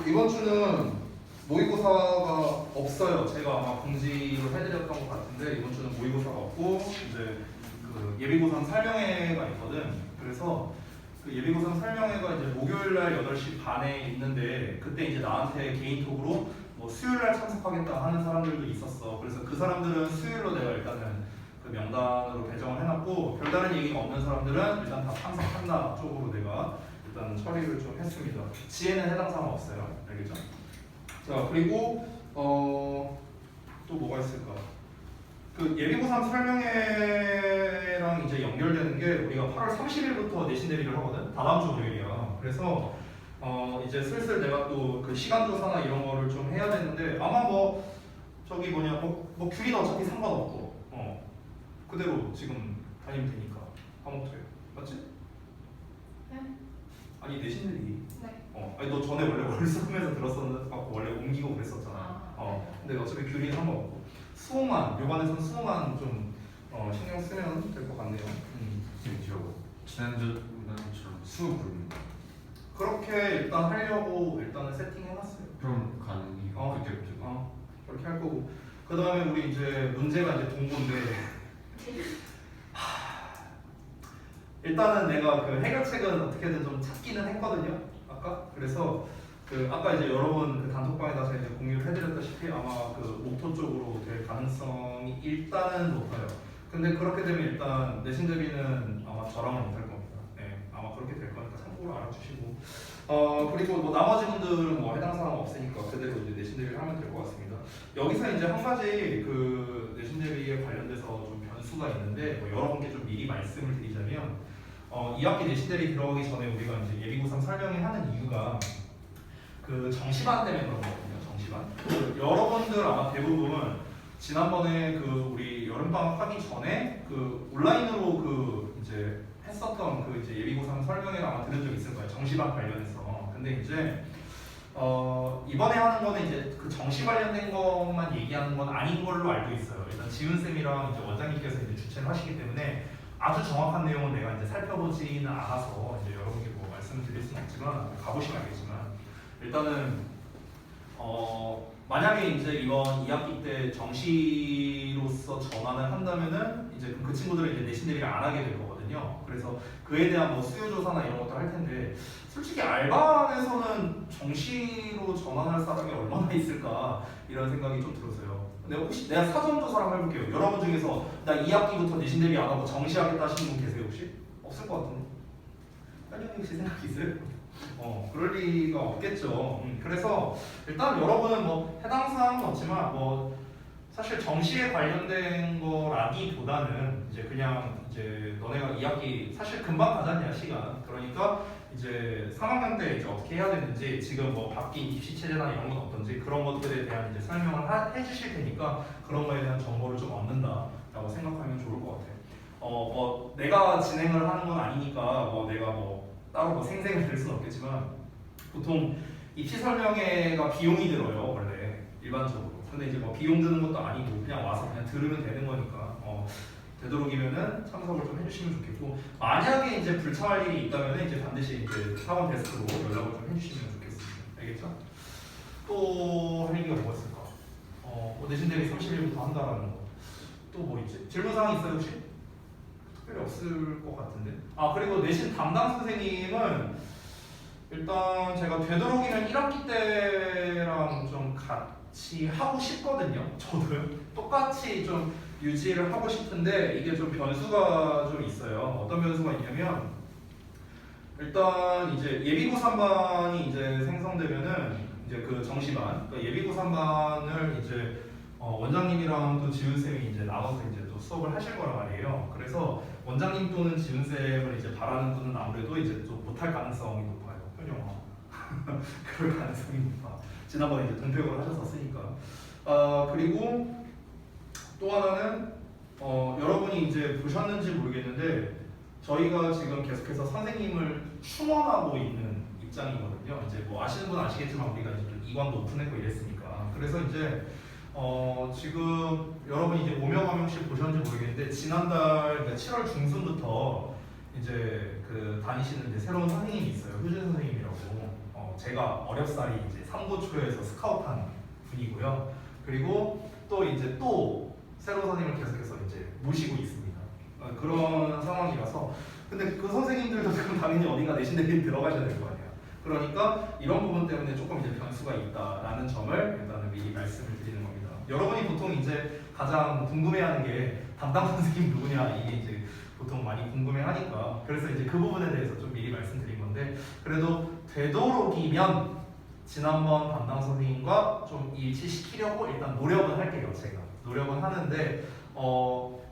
이번 주는 모의고사가 없어요. 제가 아마 공지를 해드렸던 것 같은데 이번 주는 모의고사가 없고 이제 그 예비고사 설명회가 있거든. 그래서 그 예비고사 설명회가 이제 목요일날 8시 반에 있는데 그때 이제 나한테 개인톡으로 뭐 수요일날 참석하겠다 하는 사람들도 있었어. 그래서 그 사람들은 수요일로 내가 일단은 그 명단으로 배정을 해놨고 별다른 얘기가 없는 사람들은 일단 다 참석한다 쪽으로 내가 일단 처리를 좀 했습니다. 지혜는 해당 사항 없어요. 알겠죠? 자 그리고 또 뭐가 있을까? 그 예비고사 설명회랑 이제 연결되는 게 우리가 8월 30일부터 내신 대비를 하거든. 다다음 주 월요일이야. 그래서 이제 슬슬 내가 또 그 시간 조사나 이런 거를 좀 해야 되는데 아마 뭐 저기 뭐냐 뭐 귤이는 어차피 상관없고 그대로 지금 다니면 되니까 과목들 맞지? 네. 아니 내신 대비 네. 아니 너 전에 원래 월수금에서 들었었는데 원래 옮기고 그랬었잖아. 네. 근데 어차피 귤이 상관없고 수호만 요반에선 수호만 좀 신경 쓰면 될 것 같네요. 지난주처럼 수업 부르는 거. 그렇게 일단 하려고 일단은 세팅해놨어요. 그럼 가능해요. 그때부터. 그렇게 할 거고 그 다음에 우리 이제 문제가 이제 동고인데 일단은 내가 그 해결책은 어떻게든 좀 찾기는 했거든요. 아까 그래서 그 아까 이제 여러분 그 단톡방에다 제가 이제 공유를 해드렸다시피 아마 그 목토 쪽으로 될 가능성이 일단은 높아요. 근데 그렇게 되면 일단 내신 대비는 아마 저랑은 못할 겁니다. 네, 아마 그렇게 될 거니까 참고로 알아주시고 그리고 뭐 나머지 분들은 뭐 해당 사항 없으니까 그대로 이제 내신 대비를 하면 될 것 같습니다. 여기서 이제 한 가지 그 내신 대비에 관련돼서 좀 변수가 있는데 뭐 여러분께 좀 미리 말씀을 드리자면 2학기 내신 대비 들어가기 전에 우리가 이제 예비고사 설명회 하는 이유가 그 정시반 때문에 그런 거거든요. 정시반. 그 여러분들 아마 대부분 지난번에 그 우리 여름방학 하기 전에 그 온라인으로 그 이제 했었던 그 이제 예비고사 설명회를 아마 들은 적 있을 거예요. 정시반 관련해서. 근데 이제 이번에 하는 거는 이제 그 정시 관련된 것만 얘기하는 건 아닌 걸로 알고 있어요. 일단 지훈 쌤이랑 이제 원장님께서 이제 주최를 하시기 때문에 아주 정확한 내용은 내가 이제 살펴보지는 않아서 이제 여러분께 뭐 말씀드릴 수는 없지만 가보시면 알겠지만 일단은 만약에 이제 이번 2학기 때 정시로서 전환을 한다면은 이제 그 친구들은 이제 내신 대비를 안 하게 될 거거든요. 그래서 그에 대한 뭐 수요 조사나 이런 것도 할 텐데 솔직히 알바에서는 정시로 전환할 사람이 얼마나 있을까 이런 생각이 좀 들었어요. 근데 혹시 내가 사전 조사를 해볼게요. 여러분 중에서 나 2학기부터 내신 대비 안 하고 정시하겠다 하시는 분 계세요 혹시? 없을 것 같은데. 현영이 혹시 생각 있어요? 그럴 리가 없겠죠. 그래서 일단 여러분은 뭐 해당 사항은 없지만 뭐 사실 정시에 관련된 거라기보다는 이제 그냥 이제 너네가 2학기 사실 금방 가잖냐 시간. 그러니까 이제 3학년 때 이제 어떻게 해야 되는지 지금 뭐 바뀐 입시 체제나 이런 건 어떤지 그런 것들에 대한 이제 설명을 해주실 테니까 그런 거에 대한 정보를 좀 얻는다라고 생각하면 좋을 것 같아요. 뭐 내가 진행을 하는 건 아니니까 뭐 내가 뭐 따로 뭐 생생을 될 수는 없겠지만 보통 입시 설명회가 비용이 들어요 원래 일반적으로. 근데 이제 뭐 비용 드는 것도 아니고 그냥 와서 그냥 들으면 되는 거니까 되도록이면은 참석을 좀 해주시면 좋겠고 만약에 이제 불참할 일이 있다면은 이제 반드시 이제 사원 데스크로 연락을 좀 해주시면 좋겠습니다. 알겠죠? 또 할 얘기가 뭐가 있을까? 뭐 내신 대비 30일부터 한다라는 거. 또 뭐 있지? 질문 사항 있어요 혹시? 특별히 없을 것 같은데. 그리고 내신 담당 선생님은 일단 제가 되도록이면 1학기 때랑 좀 같이 하고 싶거든요. 저도요. 똑같이 좀 유지를 하고 싶은데 이게 좀 변수가 좀 있어요. 어떤 변수가 있냐면 일단 이제 예비고3반이 이제 생성되면은 이제 그 정시반, 그러니까 예비고3반을 이제 원장님이랑 또 지훈쌤이 이제 나와서 이제 또 수업을 하실 거란 말이에요. 그래서 원장님 또는 지훈쌤을 이제 바라는 분은 아무래도 이제 좀 못할 가능성이 높아요. 현영아. 그럴 가능성이 높아. 지난번에 이제 동백을 하셨었으니까. 그리고 또 하나는 여러분이 이제 보셨는지 모르겠는데 저희가 지금 계속해서 선생님을 충원하고 있는 입장이거든요. 이제 뭐 아시는 분은 아시겠지만 우리가 이제 좀 이관도 오픈했고 이랬으니까. 그래서 이제 지금 여러분이 이제 오명화 명씩 보셨는지 모르겠는데 지난달 그러니까 7월 중순부터 이제 그 다니시는 이제 새로운 선생님이 있어요. 효준 선생님이라고. 제가 어렵사리 이제 삼고초려에서 스카우트한 분이고요. 그리고 또 이제 또 새로 선생님을 계속해서 이제 모시고 있습니다. 그런 상황이라서 근데 그 선생님들도 그럼 당연히 어딘가 내신 대비 들어가셔야 될 거 아니에요. 그러니까 이런 부분 때문에 조금 이제 변수가 있다라는 점을 일단은 미리 말씀을 드리는 겁니다. 여러분이 보통 이제 가장 궁금해하는 게 담당 선생님 누구냐 이게 이제 보통 많이 궁금해하니까 그래서 이제 그 부분에 대해서 좀 미리 말씀드린 건데 그래도 되도록이면 지난번 담당 선생님과 좀 일치시키려고 일단 노력은 할게요. 제가 노력은 하는데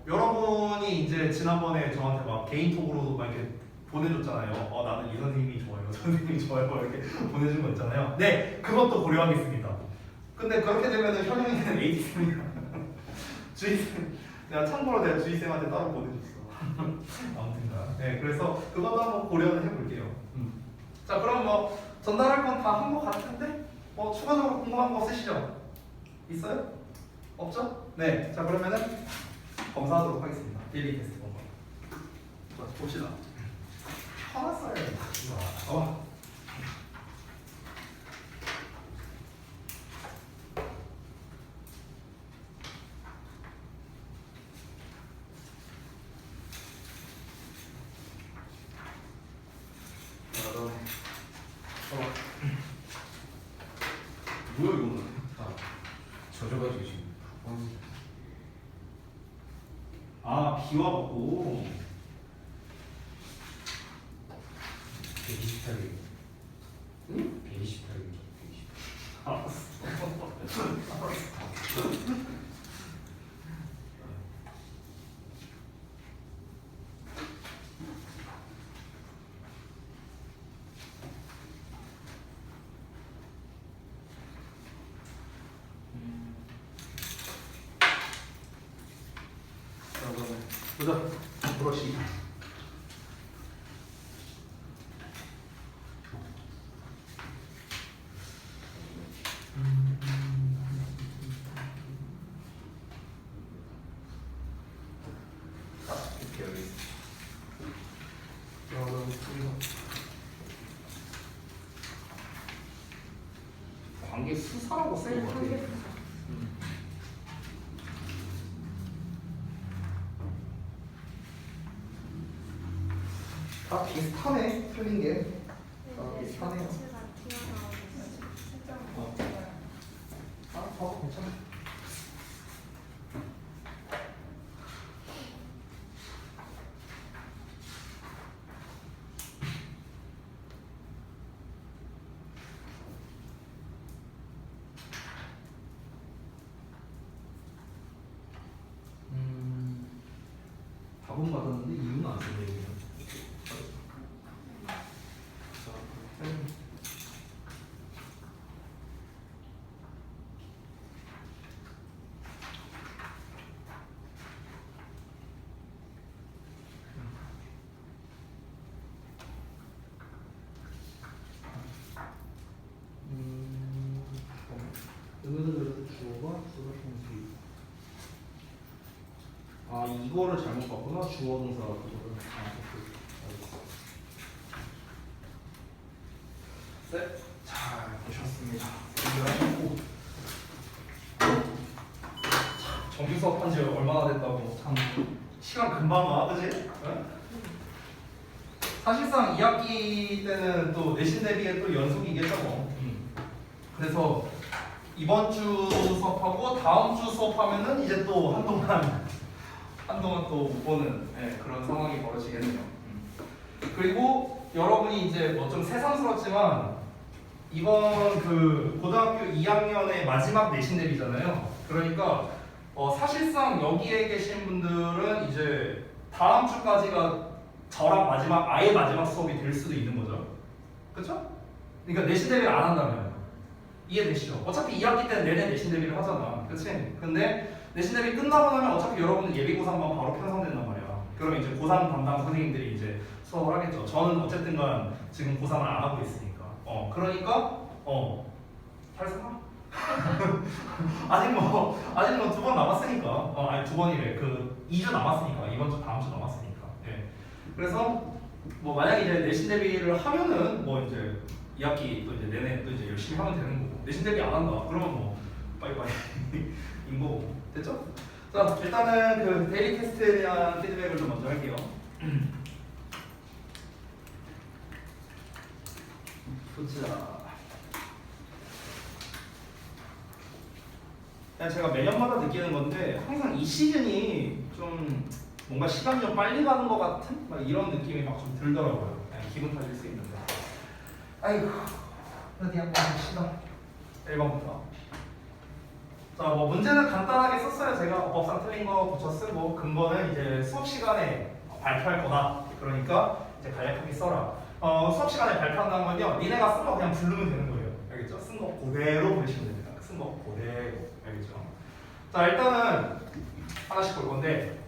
여러분이 이제 지난번에 저한테 막 개인톡으로도 막 이렇게 보내줬잖아요. 나는 이 선생님이 좋아요, 저 선생님이 좋아요 이렇게 보내준 거 있잖아요. 네, 그것도 고려하겠습니다. 근데 그렇게 되면은 현영이는 AD쌤이야. 주희쌤, 내가 참고로 내가 주희쌤한테 따로 보내줬어. 아무튼가. 네, 그래서 그것도 한번 고려는 해볼게요. 자, 그럼 뭐 전달할 건 다 한 것 같은데 추가적으로 궁금한 거 없으시죠? 있어요? 없죠? 네, 자 그러면은 검사하도록 하겠습니다. 데일리 테스트 검사. 자, 봅시다. 화났어요. 뭐야 이거는? 젖어가지고 지금. 비와 먹고 128개. 응? 128개. 알았어. 보자. 브러쉬. 이렇게 여기. 관계 수사라고 쓰는 거 같아. 다 비슷하네, 틀린 게. 비슷하네요. 괜찮아. 답은 받았는데 이유는 안 쓰네요. 주어가 이거를 잘못 봤구나. 주어 동사 그거를. 네, 잘 보셨습니다. 준비하시고 정규 수업한 지 얼마나 됐다고 참 시간 금방 가, 그지? 네? 사실상 2학기 때는 또 내신 대비에 또 연속이겠죠 뭐. 그래서 이번 주 수업하고 다음 주 수업하면은 이제 또 한동안 또 못 보는 그런 상황이 벌어지겠네요. 그리고 여러분이 이제 뭐 좀 새삼스럽지만 이번 그 고등학교 2학년의 마지막 내신 대비잖아요. 그러니까 사실상 여기에 계신 분들은 이제 다음 주까지가 저랑 아예 마지막 수업이 될 수도 있는 거죠. 그렇죠? 그러니까 내신 대비를 안 한다면 이해되시죠? 어차피 2학기 때는 내내 내신 대비를 하잖아. 그치? 근데 내신 대비 끝나고 나면 어차피 여러분은 예비고3만 바로 편성된단 말이야. 그러면 이제 고3 담당 선생님들이 이제 수업을 하겠죠. 저는 어쨌든간 지금 고3을 안 하고 있으니까. 그러니까 잘 살아. 아직 뭐 두 번 남았으니까. 아니 두 번이래. 그 2주 남았으니까. 이번 주 다음 주 남았으니까. 예. 그래서 뭐 만약에 이제 내신 대비를 하면은 뭐 이제 2학기 또 이제 내내 또 이제 열심히 하면 되는 거고 내신 대비 안 한다 그러면 뭐 빠이빠이 인 거고 됐죠? 자 일단은 그 데일리 테스트에 대한 피드백을 좀 먼저 할게요. 보자. 그냥 제가 매년마다 느끼는 건데 항상 이 시즌이 좀 뭔가 시간이 좀 빨리 가는 것 같은 막 이런 느낌이 막 좀 들더라고요. 그냥 기분 탓일 수 있는데. 아이고 어디 한번 봅시다. 1번부터. 자, 뭐 문제는 간단하게 썼어요. 제가 법상 틀린 거 고쳐 쓰고 근거는 이제 수업 시간에 발표할 거다. 그러니까 이제 간략하게 써라. 수업 시간에 발표한다는 건요. 니네가 쓴 거 그냥 부르면 되는 거예요. 알겠죠? 쓴 거 그대로 부르시면 됩니다. 쓴 거 그대로. 알겠죠? 자, 일단은 하나씩 볼 건데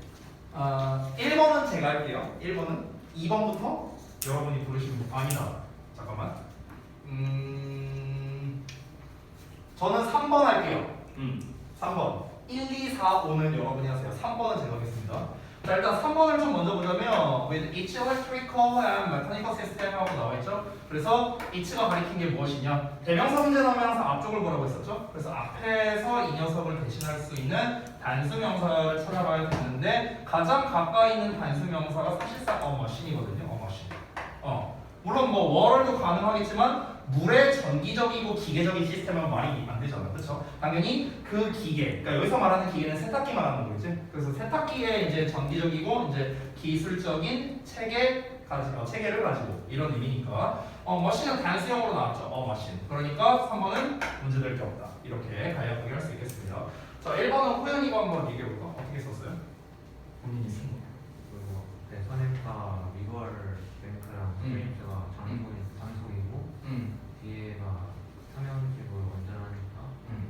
1번은 제가 할게요. 1번은 2번부터 여러분이 부르시면 돼요. 아니다. 잠깐만. 저는 3번 할게요. 3번. 1, 2, 4, 5는 여러분이 하세요. 3번은 제가 하겠습니다. 자, 일단 3번을 좀 먼저 보자면 with each electrical and mechanical system 하고 나와있죠. 그래서 each가 가리킨 게 무엇이냐? 대명사 문제 나오면 항상 앞쪽을 보라고 했었죠. 그래서 앞에서 이 녀석을 대신할 수 있는 단수명사를 찾아봐야 되는데 가장 가까이 있는 단수명사가 사실상 machine이거든요. machine. 물론 뭐 월도 가능하겠지만 물의 전기적이고 기계적인 시스템은 말이 안 되잖아, 그렇죠? 당연히 그 기계, 그러니까 여기서 말하는 기계는 세탁기 말하는 거겠지. 그래서 세탁기의 이제 전기적이고 이제 기술적인 체계를 가지고 이런 의미니까 머신은 단수형으로 나왔죠. 머신. 그러니까 3번은 문제될 게 없다. 이렇게 간략하게 할 수 있겠습니다. 자, 1번은 호연이가 한번 얘기해 볼까? 어떻게 썼어요? 본인이 쓴 거. 그리고 네, 선행사 미월 뱅크랑 프레임스가 장소이고 뒤에가 삼형식으로 완전하니까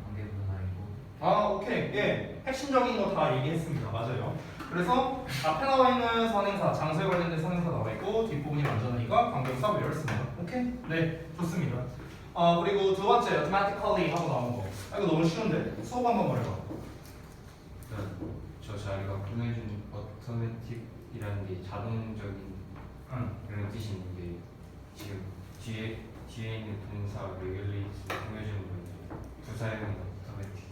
관계분할이고. 오케이. 예. 핵심적인 거 다 얘기했습니다. 맞아요. 그래서 앞에 나와 있는 선행사, 장소에 관련된 선행사 나와 있고 뒷부분이 완전하니까 관계부사 외웠습니다. 오케이? 네, 좋습니다. 그리고 두 번째, automatically 하고 나온 거. 이거 너무 쉬운데? 수업 한번 말해봐. 저 자리가 보내준 어토매틱이라는 게 자동적인 이런 뜻이 있는 게 지금 뒤에 있는 동사 레귤레이트 보내주는 건데 부사형이 어토매틱이라고.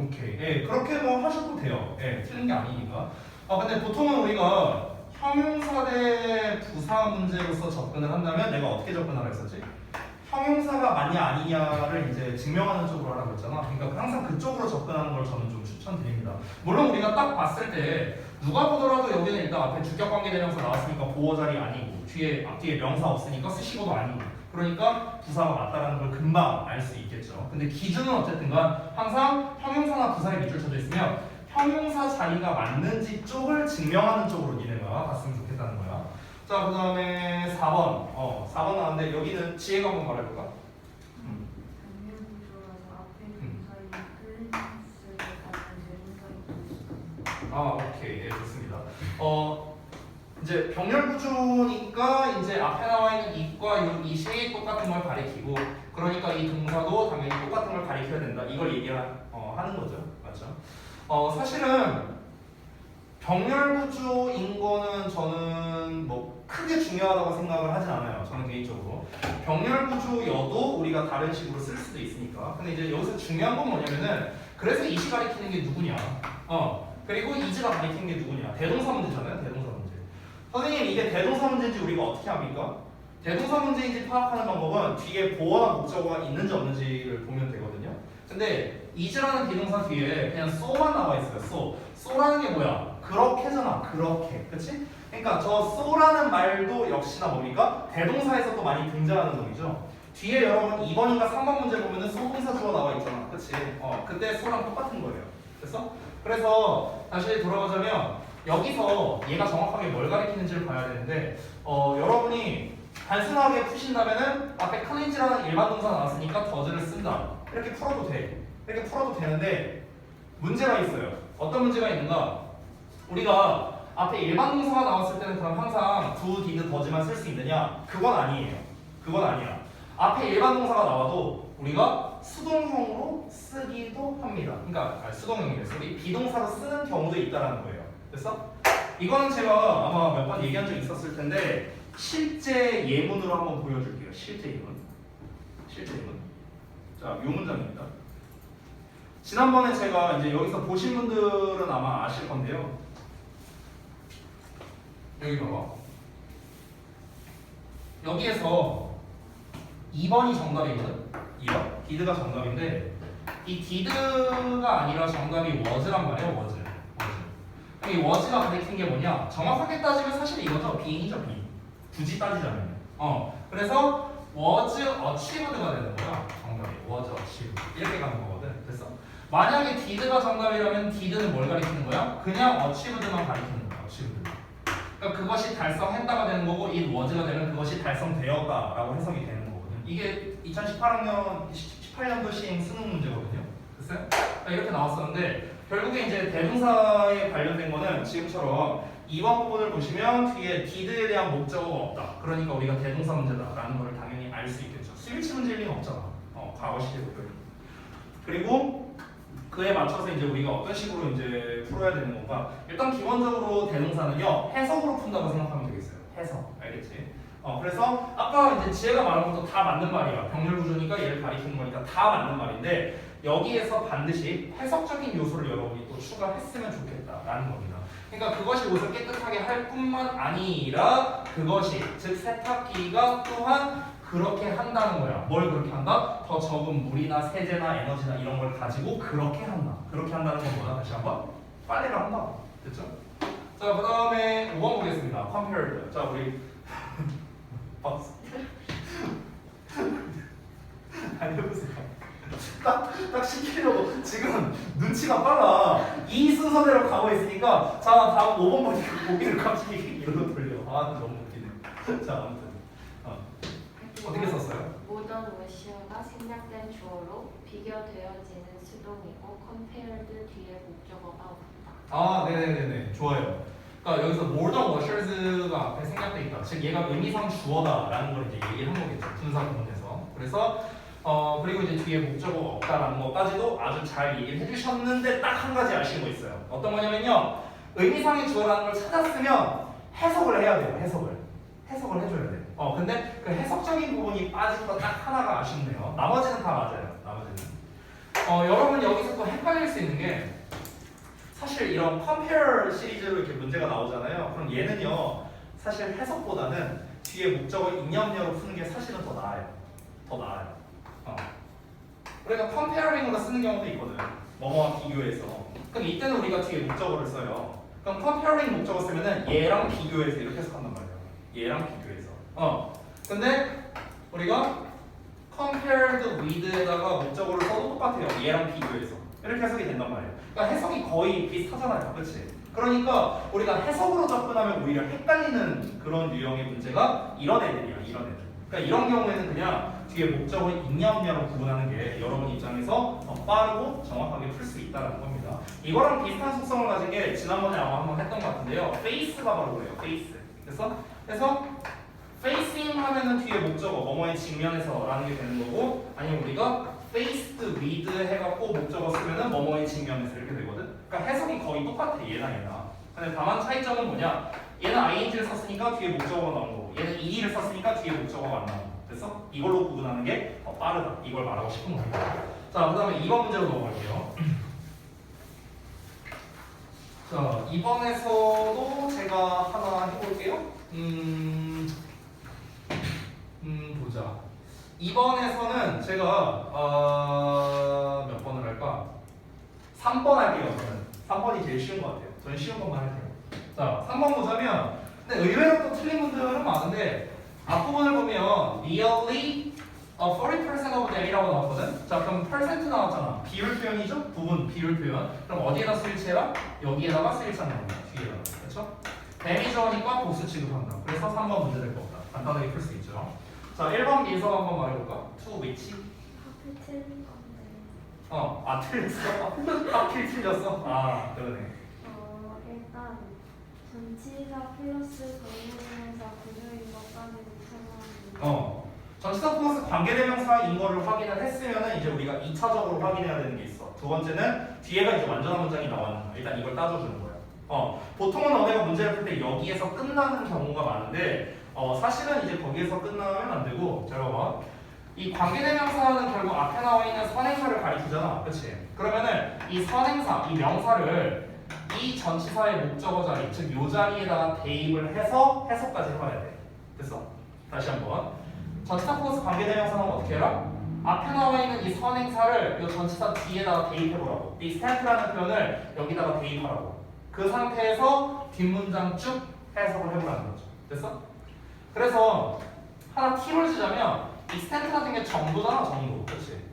오케이. 예, 그렇게 뭐 하셔도 돼요. 예, 틀린 게 아니니까. 근데 보통은 우리가 형용사 대 부사 문제로서 접근을 한다면 내가 어떻게 접근하라 했었지? 형용사가 맞냐 아니냐를 이제 증명하는 쪽으로 하라고 했잖아. 그러니까 항상 그쪽으로 접근하는 걸 저는 좀 추천드립니다. 물론 우리가 딱 봤을 때 누가 보더라도 여기는 일단 앞에 주격관계대명사 나왔으니까 보호 자리 아니고 앞뒤에 명사 없으니까 쓰시고도 아니고 그러니까 부사가 맞다라는 걸 금방 알 수 있겠죠. 근데 기준은 어쨌든간 항상 형용사나 부사에 밑줄 쳐져 있으면 형용사 자리가 맞는지 쪽을 증명하는 쪽으로 니네가 갔으면 좋겠다는 거야. 자, 그 다음에 4번. 4번 나왔는데 여기는 지혜가 한번 말해볼까? 단면 구조라서 앞에 동사인 클래스를 가진 대명사인 오케이. 예, 좋습니다. 이제 병렬 구조니까 이제 앞에 나와 있는 it과 it이 똑같은 걸 가리키고 그러니까 이 동사도 당연히 똑같은 걸 가리켜야 된다. 이걸 하는 거죠. 맞죠? 사실은 병렬 구조인 거는 저는 뭐 크게 중요하다고 생각을 하진 않아요. 저는 개인적으로. 병렬 구조여도 우리가 다른 식으로 쓸 수도 있으니까. 근데 이제 여기서 중요한 건 뭐냐면은 그래서 it이 가리키는 게 누구냐. 그리고 is가 가리키는 게 누구냐. 대동사 문제잖아요. 대동사 문제. 선생님 이게 대동사 문제인지 우리가 어떻게 합니까? 대동사 문제인지 파악하는 방법은 뒤에 보어나 목적어가 있는지 없는지를 보면 되거든요. 근데 is라는 비동사 뒤에 그냥 so만 나와 있어요. so라는 게 뭐야? 그렇게잖아. 그렇게. 그치? 그러니까 저 so라는 말도 역시나 뭡니까? 대동사에서 또 많이 등장하는 놈이죠. 뒤에 여러분 2번인가 3번 문제 보면은 소동사 주어 나와 있잖아. 그치? 그때 so랑 똑같은 거예요. 그래서 다시 돌아가자면 여기서 얘가 정확하게 뭘 가리키는지를 봐야 되는데 여러분이 단순하게 푸신다면은 앞에 클린지라는 일반 동사 나왔으니까 더즈를 쓴다. 이렇게 풀어도 돼. 이렇게 풀어도 되는데 문제가 있어요. 어떤 문제가 있는가? 우리가 앞에 일반 동사가 나왔을 때는 그럼 항상 do, did, does만 쓸 수 있느냐? 그건 아니에요. 그건 아니야. 앞에 일반 동사가 나와도 우리가 수동형으로 쓰기도 합니다. 그러니까 수동형이래. 비동사로 쓰는 경우도 있다라는 거예요. 됐어? 이거는 제가 아마 몇 번 얘기한 적 있었을 텐데 실제 예문으로 한번 보여줄게요. 실제 예문. 자, 이 문장입니다. 지난번에 제가 이제 여기서 보신 분들은 아마 아실 건데요. 여기 봐봐. 여기에서 2번이 정답이거든. 2번. 디드가 정답인데 이 디드가 아니라 정답이 was란 말이에요. was. 이 was가 가리킨 게 뭐냐? 정확하게 따지면 사실 이거죠. being이죠. being. 굳이 따지자면. 그래서 was achieved가 되는 거야. 정답이 was achieved. 이렇게 가는 거거든. 됐어? 만약에 did가 정답이라면 did는 뭘 가리키는 거야? 그냥 achieved만 가리키는 거야. achieved. 그러니까 그것이 달성했다가 되는 거고 it was가 되면 그것이 달성되었다라고 해석이 되는 거거든. 이게 18년도 시행 수능 문제거든요. 됐어요? 그러니까 이렇게 나왔었는데 결국에 이제 대동사에 관련된 거는 지금처럼 2번 부분을 보시면 뒤에 did에 대한 목적어가 없다. 그러니까 우리가 대동사 문제다라는 걸 당연히 알 수 있겠죠. 스위치 문제일 리는 없잖아. 과거 시제도 별로. 그리고 그에 맞춰서 이제 우리가 어떤 식으로 이제 풀어야 되는 건가? 일단 기본적으로 대동사는요 해석으로 푼다고 생각하면 되겠어요. 해석, 알겠지? 그래서 아까 이제 지혜가 말한 것도 다 맞는 말이야. 병렬 구조니까 얘를 가리키는 거니까 다 맞는 말인데 여기에서 반드시 해석적인 요소를 여러분이 또 추가했으면 좋겠다라는 겁니다. 그러니까 그것이 옷을 깨끗하게 할 뿐만 아니라 그것이 즉 세탁기가 또한 그렇게 한다는 거야. 뭘 그렇게 한다? 더 적은 물이나 세제나 에너지나 이런 걸 가지고 그렇게 한다. 그렇게 한다는 건 뭐다? 다시 한번 빨래를 한다. 됐죠? 자, 그 다음에 5번 보겠습니다. compared. 자, 우리 박수. 아니 해보세요. 딱 시키려고 지금 눈치가 빨라. 이 순서대로 가고 있으니까 자 다음 5번 보니까 고개를 갑자기 이리로 돌려. 아 너무 웃기네. 자 아무튼 어떻게 썼어요? 모던 러시아가 생략된 주어로 비교되어지는 수동이고 compared 뒤에 목적어가 없다. 아 네네네네 좋아요. 그러니까 여기서 modern washers가 앞에 생략돼 있다. 즉 얘가 의미상 주어다라는 걸 이제 얘기한 거겠죠. 분사 구문에서. 그래서 그리고 이제 뒤에 목적어가 없다라는 것까지도 아주 잘 얘기를 해주셨는데 딱 한 가지 아쉬운 거 있어요. 어떤 거냐면요. 의미상의 주어라는 걸 찾았으면 해석을 해야 돼요. 해석을 해줘야 돼. 근데 그 해석적인 부분이 빠진 거 딱 하나가 아쉽네요. 나머지는 다 맞아요. 나머지는. 여러분 여기서 또 헷갈릴 수 있는 게 사실 이런 compare 시리즈로 이렇게 문제가 나오잖아요. 그럼 얘는요. 사실 해석보다는 뒤에 목적어 인념녀로 푸는 게 사실은 더 나아요. 그러니까 comparing으로 쓰는 경우도 있거든. 뭐뭐와 비교해서. 그럼 이때는 우리가 뒤에 목적어를 써요. 그럼 comparing 목적어 쓰면은 얘랑 비교해서 이렇게 해석한단 말이에요. 얘랑 비교해서. 근데 우리가 compared with에다가 목적어를 써도 똑같아요. 얘랑 비교해서. 이렇게 해석이 된단 말이에요. 그러니까 해석이 거의 비슷하잖아요. 그렇지? 그러니까 우리가 해석으로 접근하면 오히려 헷갈리는 그런 유형의 문제가 이런 애들이야. 그러니까 이런 경우에는 그냥 뒤에 목적어 인념녀로 구분하는 게 여러분 입장에서 빠르고 정확하게 풀 수 있다는 겁니다. 이거랑 비슷한 속성을 가진 게 지난번에 아마 한번 했던 것 같은데요. face가 바로 그래요. face. 그래서 facing 하면은 뒤에 목적어 뭐뭐의 직면에서라는 게 되는 거고 아니면 우리가 faced with 해갖고 목적어 쓰면은 뭐뭐의 직면에서 이렇게 되거든. 그러니까 해석이 거의 똑같아. 얘나. 근데 다만 차이점은 뭐냐? 얘는 ing를 썼으니까 뒤에 목적어가 나온 거고 얘는 ed를 썼으니까 뒤에 목적어가 안 나온 거. 그래서 이걸로 구분하는 게 더 빠르다. 이걸 말하고 싶은 겁니다. 자, 그 다음에 2번 문제로 넘어갈게요. 자, 2번에서도 제가 하나 해볼게요. 보자. 2번에서는 제가 몇 번을 할까? 3번 할게요. 저는 3번이 제일 쉬운 것 같아요. 저는 쉬운 것만 할게요. 자, 3번 보자면 근데 의외로 또 틀린 분들은 많은데 앞부분을 보면 nearly 40% of them이라고 나왔거든? 자, 그럼 percent 나왔잖아. 비율 표현이죠? 부분, 비율 표현. 그럼 어디에다 스위치해라? 여기에다가 스위치한다. 뒤에다가. 그렇죠? them이 주어니까 복수 취급한다. 그래서 3번 문제 될 것 같다. 간단하게 풀 수 있죠. 자, 1번 민서 한번 말해볼까? to which? 하필 틀린 건데. 틀렸어? 하필 틀렸어? 아, 그러네. 일단 전치사 플러스 관계대명사 구조인 것까지 설명합니다. 전치사 플러스 관계대명사인 거를 확인을 했으면은 이제 우리가 2차적으로 확인해야 되는 게 있어. 두 번째는 뒤에가 이제 완전한 문장이 나왔는가. 일단 이걸 따져주는 거야. 보통은 너네가 문제를 풀 때 여기에서 끝나는 경우가 많은데 사실은 이제 거기에서 끝나면 안 되고 잘 봐봐. 이 관계대명사는 결국 앞에 나와 있는 선행사를 가리키잖아. 그치? 그러면은 이 선행사, 이 명사를 이 전치사의 목적어 자리, 즉 요 자리에다가 대입을 해서 해석까지 해봐야 돼. 됐어? 다시 한번. 전치사 플러스 관계대명사는 어떻게 해라? 앞에 나와 있는 이 선행사를 이 전치사 뒤에다가 대입해보라고. extent라는 표현을 여기다가 대입하라고. 그 상태에서 뒷문장 쭉 해석을 해보라는 거죠. 됐어? 그래서 하나 팁을 주자면 extent 같은 게 정도잖아, 정도. 그렇지?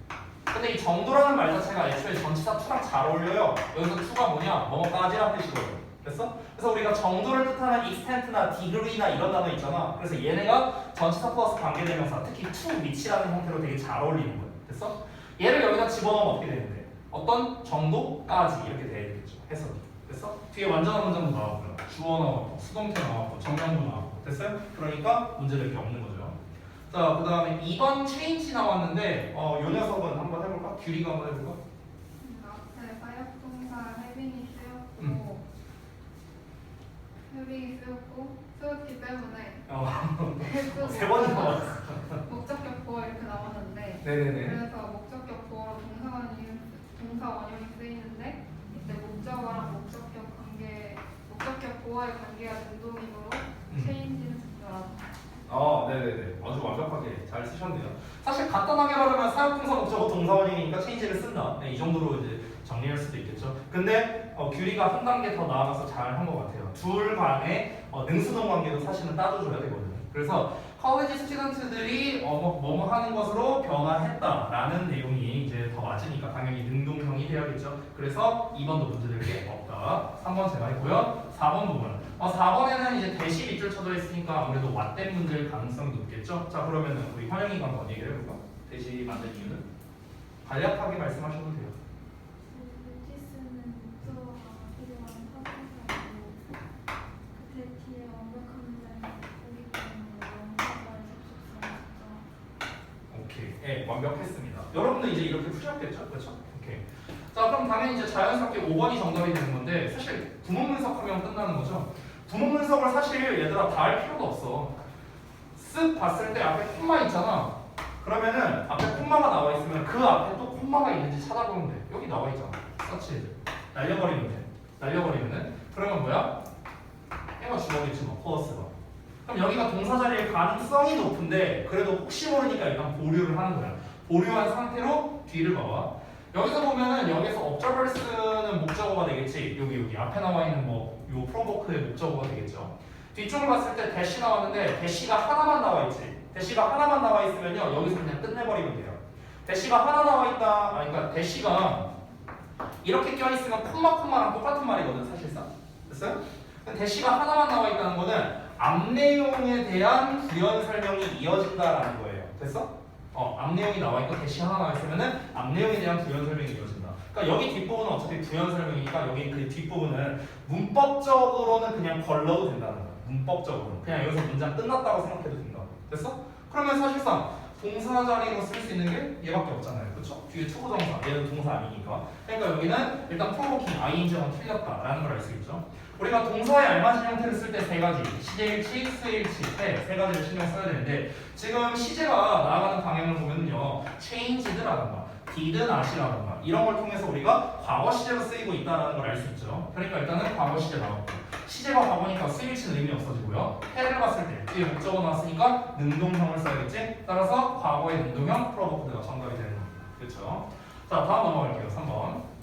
근데 이 정도라는 말 자체가 애초에 전치사 to랑 잘 어울려요. 여기서 to가 뭐냐? 뭐뭐까지라는 뜻이거든. 됐어? 그래서 우리가 정도를 뜻하는 extent나 degree나 이런 단어 있잖아. 그래서 얘네가 전치사 플러스 관계대명사, 특히 to which라는 형태로 되게 잘 어울리는 거야. 됐어? 얘를 여기다 집어넣으면 어떻게 되는데? 어떤 정도까지 이렇게 돼야 되겠죠. 해석이. 됐어? 뒤에 완전한 문장도 나왔고요. 주어 나왔고, 수동태 나왔고, 정명도 나왔고. 됐어요? 그러니까 문제될 게 없는 거죠. 자, 그 다음에 2번 change 나왔는데 요 녀석은 한번 해볼까? 규리가 한번 해볼까? 앞에 사역동사 having이 쓰였고 having이 쓰였기 때문에 세 번이 나왔어. 목적격 보어 이렇게 나왔는데 네네네. 그래서 목적격 보어로 동사 원형이 쓰이는데 이때 목적어랑 목적격 보어의 관계가 능동이므로 change는 적절하다. 네네네. 아주 완벽하게 잘 쓰셨네요. 사실 간단하게 말하면 사역동사 목적어 동사 원형이니까 change를 쓴다. 네, 이 정도로 이제 정리할 수도 있겠죠. 근데 규리가 한 단계 더 나아가서 잘 한 것 같아요. 둘 간의 능수동 관계도 사실은 따져줘야 되거든요. 그래서 컬리지 스튜던트들이 뭐뭐 하는 것으로 변화했다라는 내용이 이제 더 맞으니까 당연히 능동형이 돼야겠죠. 그래서 2번도 문제될 게 없다. 3번 제가 했고요. 4번 부분. 4번에는 이제 대시 밑줄 쳐져 있으니까 아무래도 왓된 문제일 가능성이 높겠죠. 자, 그러면은 우리 현영이가 한번 얘기를 해볼까? 대시 만든 이유는? 간략하게 말씀하셔도 돼요. 루티스는 목적어가 필요한 사동사고 그 뒤에 완벽한 문장이 오기 때문에 명사절 접속사 오케이. 네, 완벽했습니다. 여러분도 이제 이렇게 푸셨겠죠? 그렇죠? 오케이. 자, 그럼 당연히 이제 자연스럽게 5번이 정답이 되는 건데 사실 부문 분석하면 끝나는 거죠. 부문 분석을 사실 얘들아 다 할 필요도 없어. 쓱 봤을 때 앞에 콤마 있잖아. 그러면은 앞에 콤마가 나와 있으면 그 앞에 또 콤마가 있는지 찾아보면 돼. 여기 나와 있잖아. 서치 날려버리면 돼. 날려버리면은 그러면 뭐야? 얘가 주어겠지 뭐 플러스가. 그럼 여기가 동사 자리에 가능성이 높은데 그래도 혹시 모르니까 일단 보류를 하는 거야. 보류한 상태로 뒤를 봐봐. 여기서 보면은 여기서 observers는 목적어가 되겠지. 여기 앞에 나와 있는 요 provoke의 목적어가 되겠죠. 뒤쪽을 봤을 때 대시 나왔는데 대시가 하나만 나와 있지. 대시가 하나만 나와 있으면요 여기서 그냥 끝내버리면 돼요. 대시가 하나 나와 있다. 그러니까 대시가 이렇게 껴 있으면 콤마랑 똑같은 말이거든 사실상. 됐어요? 대시가 하나만 나와 있다는 거는 앞 내용에 대한 부연 설명이 이어진다라는 거예요. 됐어? 앞 내용이 나와 있고 대시 하나 나와 있으면은 앞 내용에 대한 부연 설명이 이어진다. 그러니까 여기 뒷부분은 어차피 부연 설명이니까 여기 그 뒷부분은 문법적으로는 그냥 걸러도 된다는 거야. 문법적으로 그냥 여기서 문장 끝났다고 생각해도 된다. 됐어? 그러면 사실상 동사 자리로 쓸 수 있는 게 얘밖에 없잖아요. 그렇죠? 뒤에 투부정사, 얘는 동사 아니니까. 그러니까 여기는 일단 provoking, ing가 틀렸다라는 걸 알 수 있죠. 우리가 동사에 알맞은 형태를 쓸 때 세 가지, 시제일치, 수일치, 세 가지를 신경 써야 되는데 지금 시제가 나아가는 방향을 보면요, changed라던가, did not이라던가 이런 걸 통해서 우리가 과거 시제로 쓰이고 있다는 걸 알 수 있죠. 그러니까 일단은 과거 시제 나왔고, 시제가 과거니까 수일치는 의미 없어지고요. 해를 봤을 때 뒤에 목적어 나왔으니까 능동형을 써야겠지. 따라서 과거의 능동형 provoked가 정답이 되는 겁니다. 그렇죠? 자, 다음 넘어갈게요. 3번.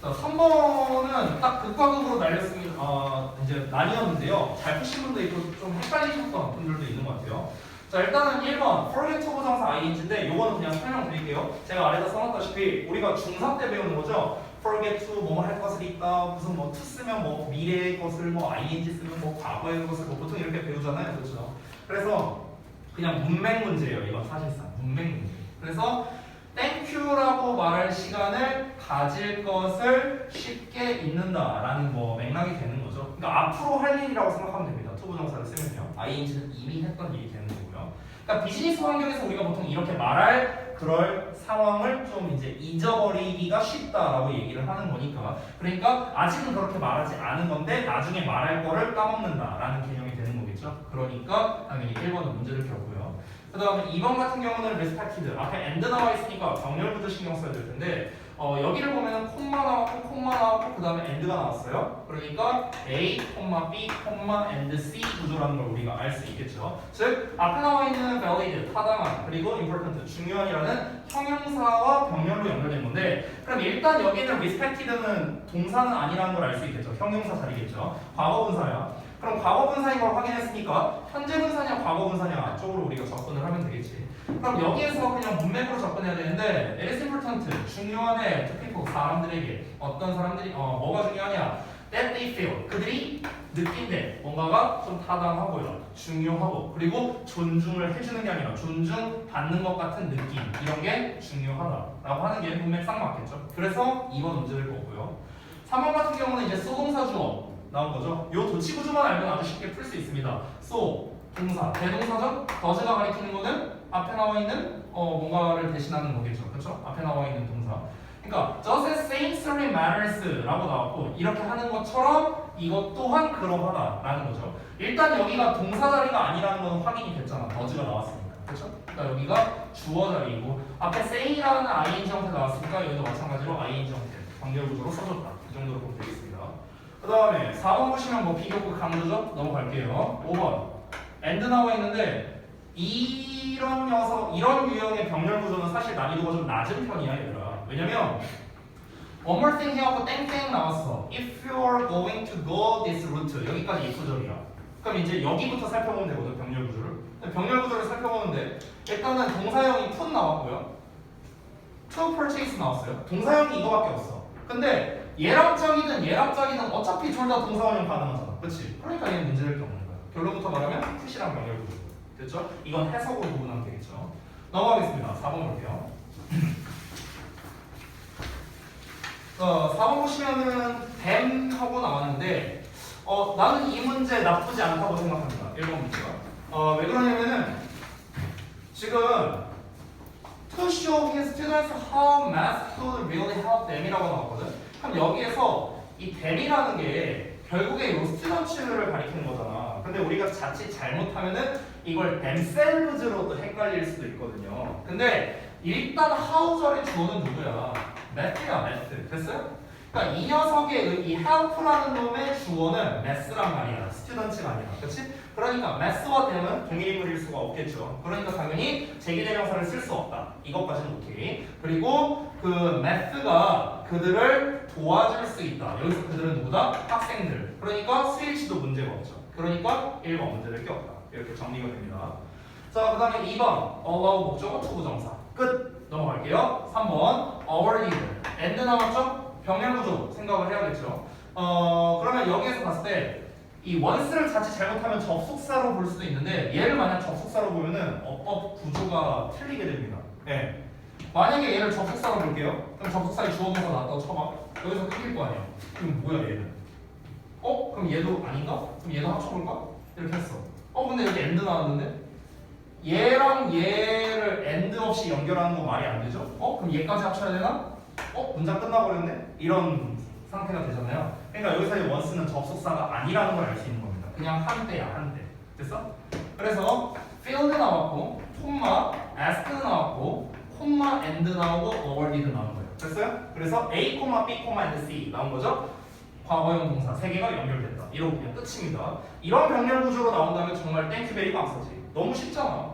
자, 3번은 딱 극과 극으로 날렸습니다. 이제 나뉘었는데요. 잘 푸신 분도 있고 좀 헷갈리셨던 분들도 있는 것 같아요. 자, 일단은 1번 forget 투부정사 ing인데 요거는 그냥 설명드릴게요. 제가 아래다 써놨다시피 우리가 중3 때 배우는 거죠. forget to 뭐뭐 할 것을 있다. 무슨 뭐 to 쓰면 뭐 미래의 것을 뭐 ing 쓰면 뭐 과거의 것을 뭐 보통 이렇게 배우잖아요. 그렇죠? 그래서 그냥 문맥 문제예요. 이건 사실상 문맥 문제. 그래서 땡큐라고 말할 시간을 가질 것을 쉽게 잊는다라는 뭐 맥락이 되는 거죠. 그러니까 앞으로 할 일이라고 생각하면 됩니다. 투부정사를 쓰면요. ing는 이미 했던 일이 되는 거고요. 그러니까 비즈니스 환경에서 우리가 보통 이렇게 말할 그럴 상황을 좀 이제 잊어버리기가 쉽다라고 얘기를 하는 거니까. 그러니까 아직은 그렇게 말하지 않은 건데 나중에 말할 거를 까먹는다라는 개념이 되는 거겠죠. 그러니까 당연히 1번은 문제를 겼고요. 그 다음에 2번 같은 경우는 respected. 앞에 and 나와 있으니까 병렬 구조 신경 써야 될 텐데 여기를 보면은 콤마 나왔고 그 다음에 and가 나왔어요. 그러니까 A, B, and C 구조라는 걸 우리가 알 수 있겠죠. 즉 앞에 나와 있는 valid, 타당한, 그리고 important, 중요한이라는 형용사와 병렬로 연결된 건데 그럼 일단 여기는 respected는 동사는 아니라는 걸 알 수 있겠죠. 형용사 자리겠죠. 과거분사야. 그럼 과거분사인 걸 확인했으니까 현재 분사냐 과거분사냐 쪽으로 우리가 접근을 하면 되겠지. 그럼 여기에서 그냥 문맥으로 접근해야 되는데 it is important, 중요하네 to people, 사람들에게. 어떤 사람들이 뭐가 중요하냐? that they feel, 그들이 느낀대 뭔가가 좀 타당하고요, 중요하고, 그리고 존중을 해주는 게 아니라 존중받는 것 같은 느낌, 이런 게 중요하다라고 하는 게 문맥 상 맞겠죠. 그래서 2번 문제될 거고요. 3번 같은 경우는 이제 소동사 주어 나온 거죠. 요 도치 구조만 알면 아주 쉽게 풀 수 있습니다. so 동사, 대동사죠. does가 가리키는 거는 앞에 나와 있는 뭔가를 대신하는 거겠죠. 그렇죠? 앞에 나와 있는 동사. 그러니까 just as saying sorry matters라고 나왔고 이렇게 하는 것처럼 이것 또한 그러하다라는 거죠. 일단 여기가 동사 자리가 아니라는 건 확인이 됐잖아. does가 나왔으니까. 그렇죠? 그러니까 여기가 주어 자리이고 앞에 say라는 ing 형태 나왔으니까 여기도 마찬가지로 ing 형태 관계 구조로 써줬다. 이 정도로 보면 되겠습니다. 그 다음에 4번 보시면 뭐 비교급 강조죠? 넘어갈게요. 5번 and 나와 있는데 이런 유형의 병렬 구조는 사실 난이도가 좀 낮은 편이야 얘들아. 왜냐면 one more thing 해갖고 땡땡 나왔어. if you are going to go this route, 여기까지 if 구절이야. 그럼 이제 여기부터 살펴보면 되거든, 병렬 구조를. 병렬 구조를 살펴보는데 일단은 동사형이 put 나왔고요, to purchase 나왔어요. 동사형이 이거밖에 없어. 근데 얘랑 짝이든 어차피 둘 다 동사원형 가능하잖아. 그렇지? 그러니까 얘는 문제될 게 없는 거야. 결론부터 말하면 푸시랑 병렬 구조. 됐죠? 이건 해석으로 구분하면 되겠죠. 넘어가겠습니다. 4번 볼게요. 4번 보시면은 them 하고 나왔는데 나는 이 문제 나쁘지 않다고 생각합니다. 1번 문제가. 왜 그러냐면은 지금 to show his students how math could really help them이라고 나왔거든. 그럼 여기에서 이 them이라는 게 결국에 이 스튜던츠를 가리키는 거잖아. 근데 우리가 자칫 잘못하면은 이걸 themselves로 또 헷갈릴 수도 있거든요. 근데 일단 how 절의 주어는 누구야? math야, math. 됐어요? 그러니까 이 녀석의 이 help라는 놈의 주어는 math란 말이야. student가 아니라. 그렇지? 그러니까 math와 them은 동일 인물일 수가 없겠죠. 그러니까 당연히 제기대명사를 쓸 수 없다. 이것까지는 오케이. 그리고 그 math가 그들을 도와줄 수 있다. 여기서 그들은 누구다? 학생들. 그러니까 스위치도 문제가 없죠. 그러니까 1번 문제될 게 없다. 이렇게 정리가 됩니다. 자, 그 다음에 2번 allow 목적어 투부정사 끝. 넘어갈게요. 3번 awarded and 나왔죠? 병렬 구조 생각을 해야겠죠. 그러면 여기에서 봤을 때 이 once를 자칫 잘못하면 접속사로 볼 수도 있는데 얘를 만약 접속사로 보면은 어법 구조가 틀리게 됩니다. 네. 만약에 얘를 접속사로 볼게요. 그럼 접속사에 주어동사 나왔다고 쳐봐. 여기서 끊길 거 아니에요. 그럼 뭐야 얘는? 그럼 얘도 아닌가? 그럼 얘도 합쳐볼까? 이렇게 했어. 근데 여기 and 나왔는데 얘랑 얘를 and 없이 연결하는 거 말이 안 되죠? 그럼 얘까지 합쳐야 되나? 문장 끝나버렸네? 이런 상태가 되잖아요. 그러니까 여기서의 once는 접속사가 아니라는 걸 알 수 있는 겁니다. 그냥 한대야, 한대. 됐어? 그래서 field 나왔고, 콤마, asked 나왔고, 콤마, and 나오고, awarded 나온 거예요. 됐어요? 그래서 A, B, and C 나온 거죠? 과거형 동사 3개가 연결됐다. 이러고 그냥 끝입니다. 이런 병렬 구조로 나온다면 정말 땡큐베리 감사지. 너무 쉽잖아.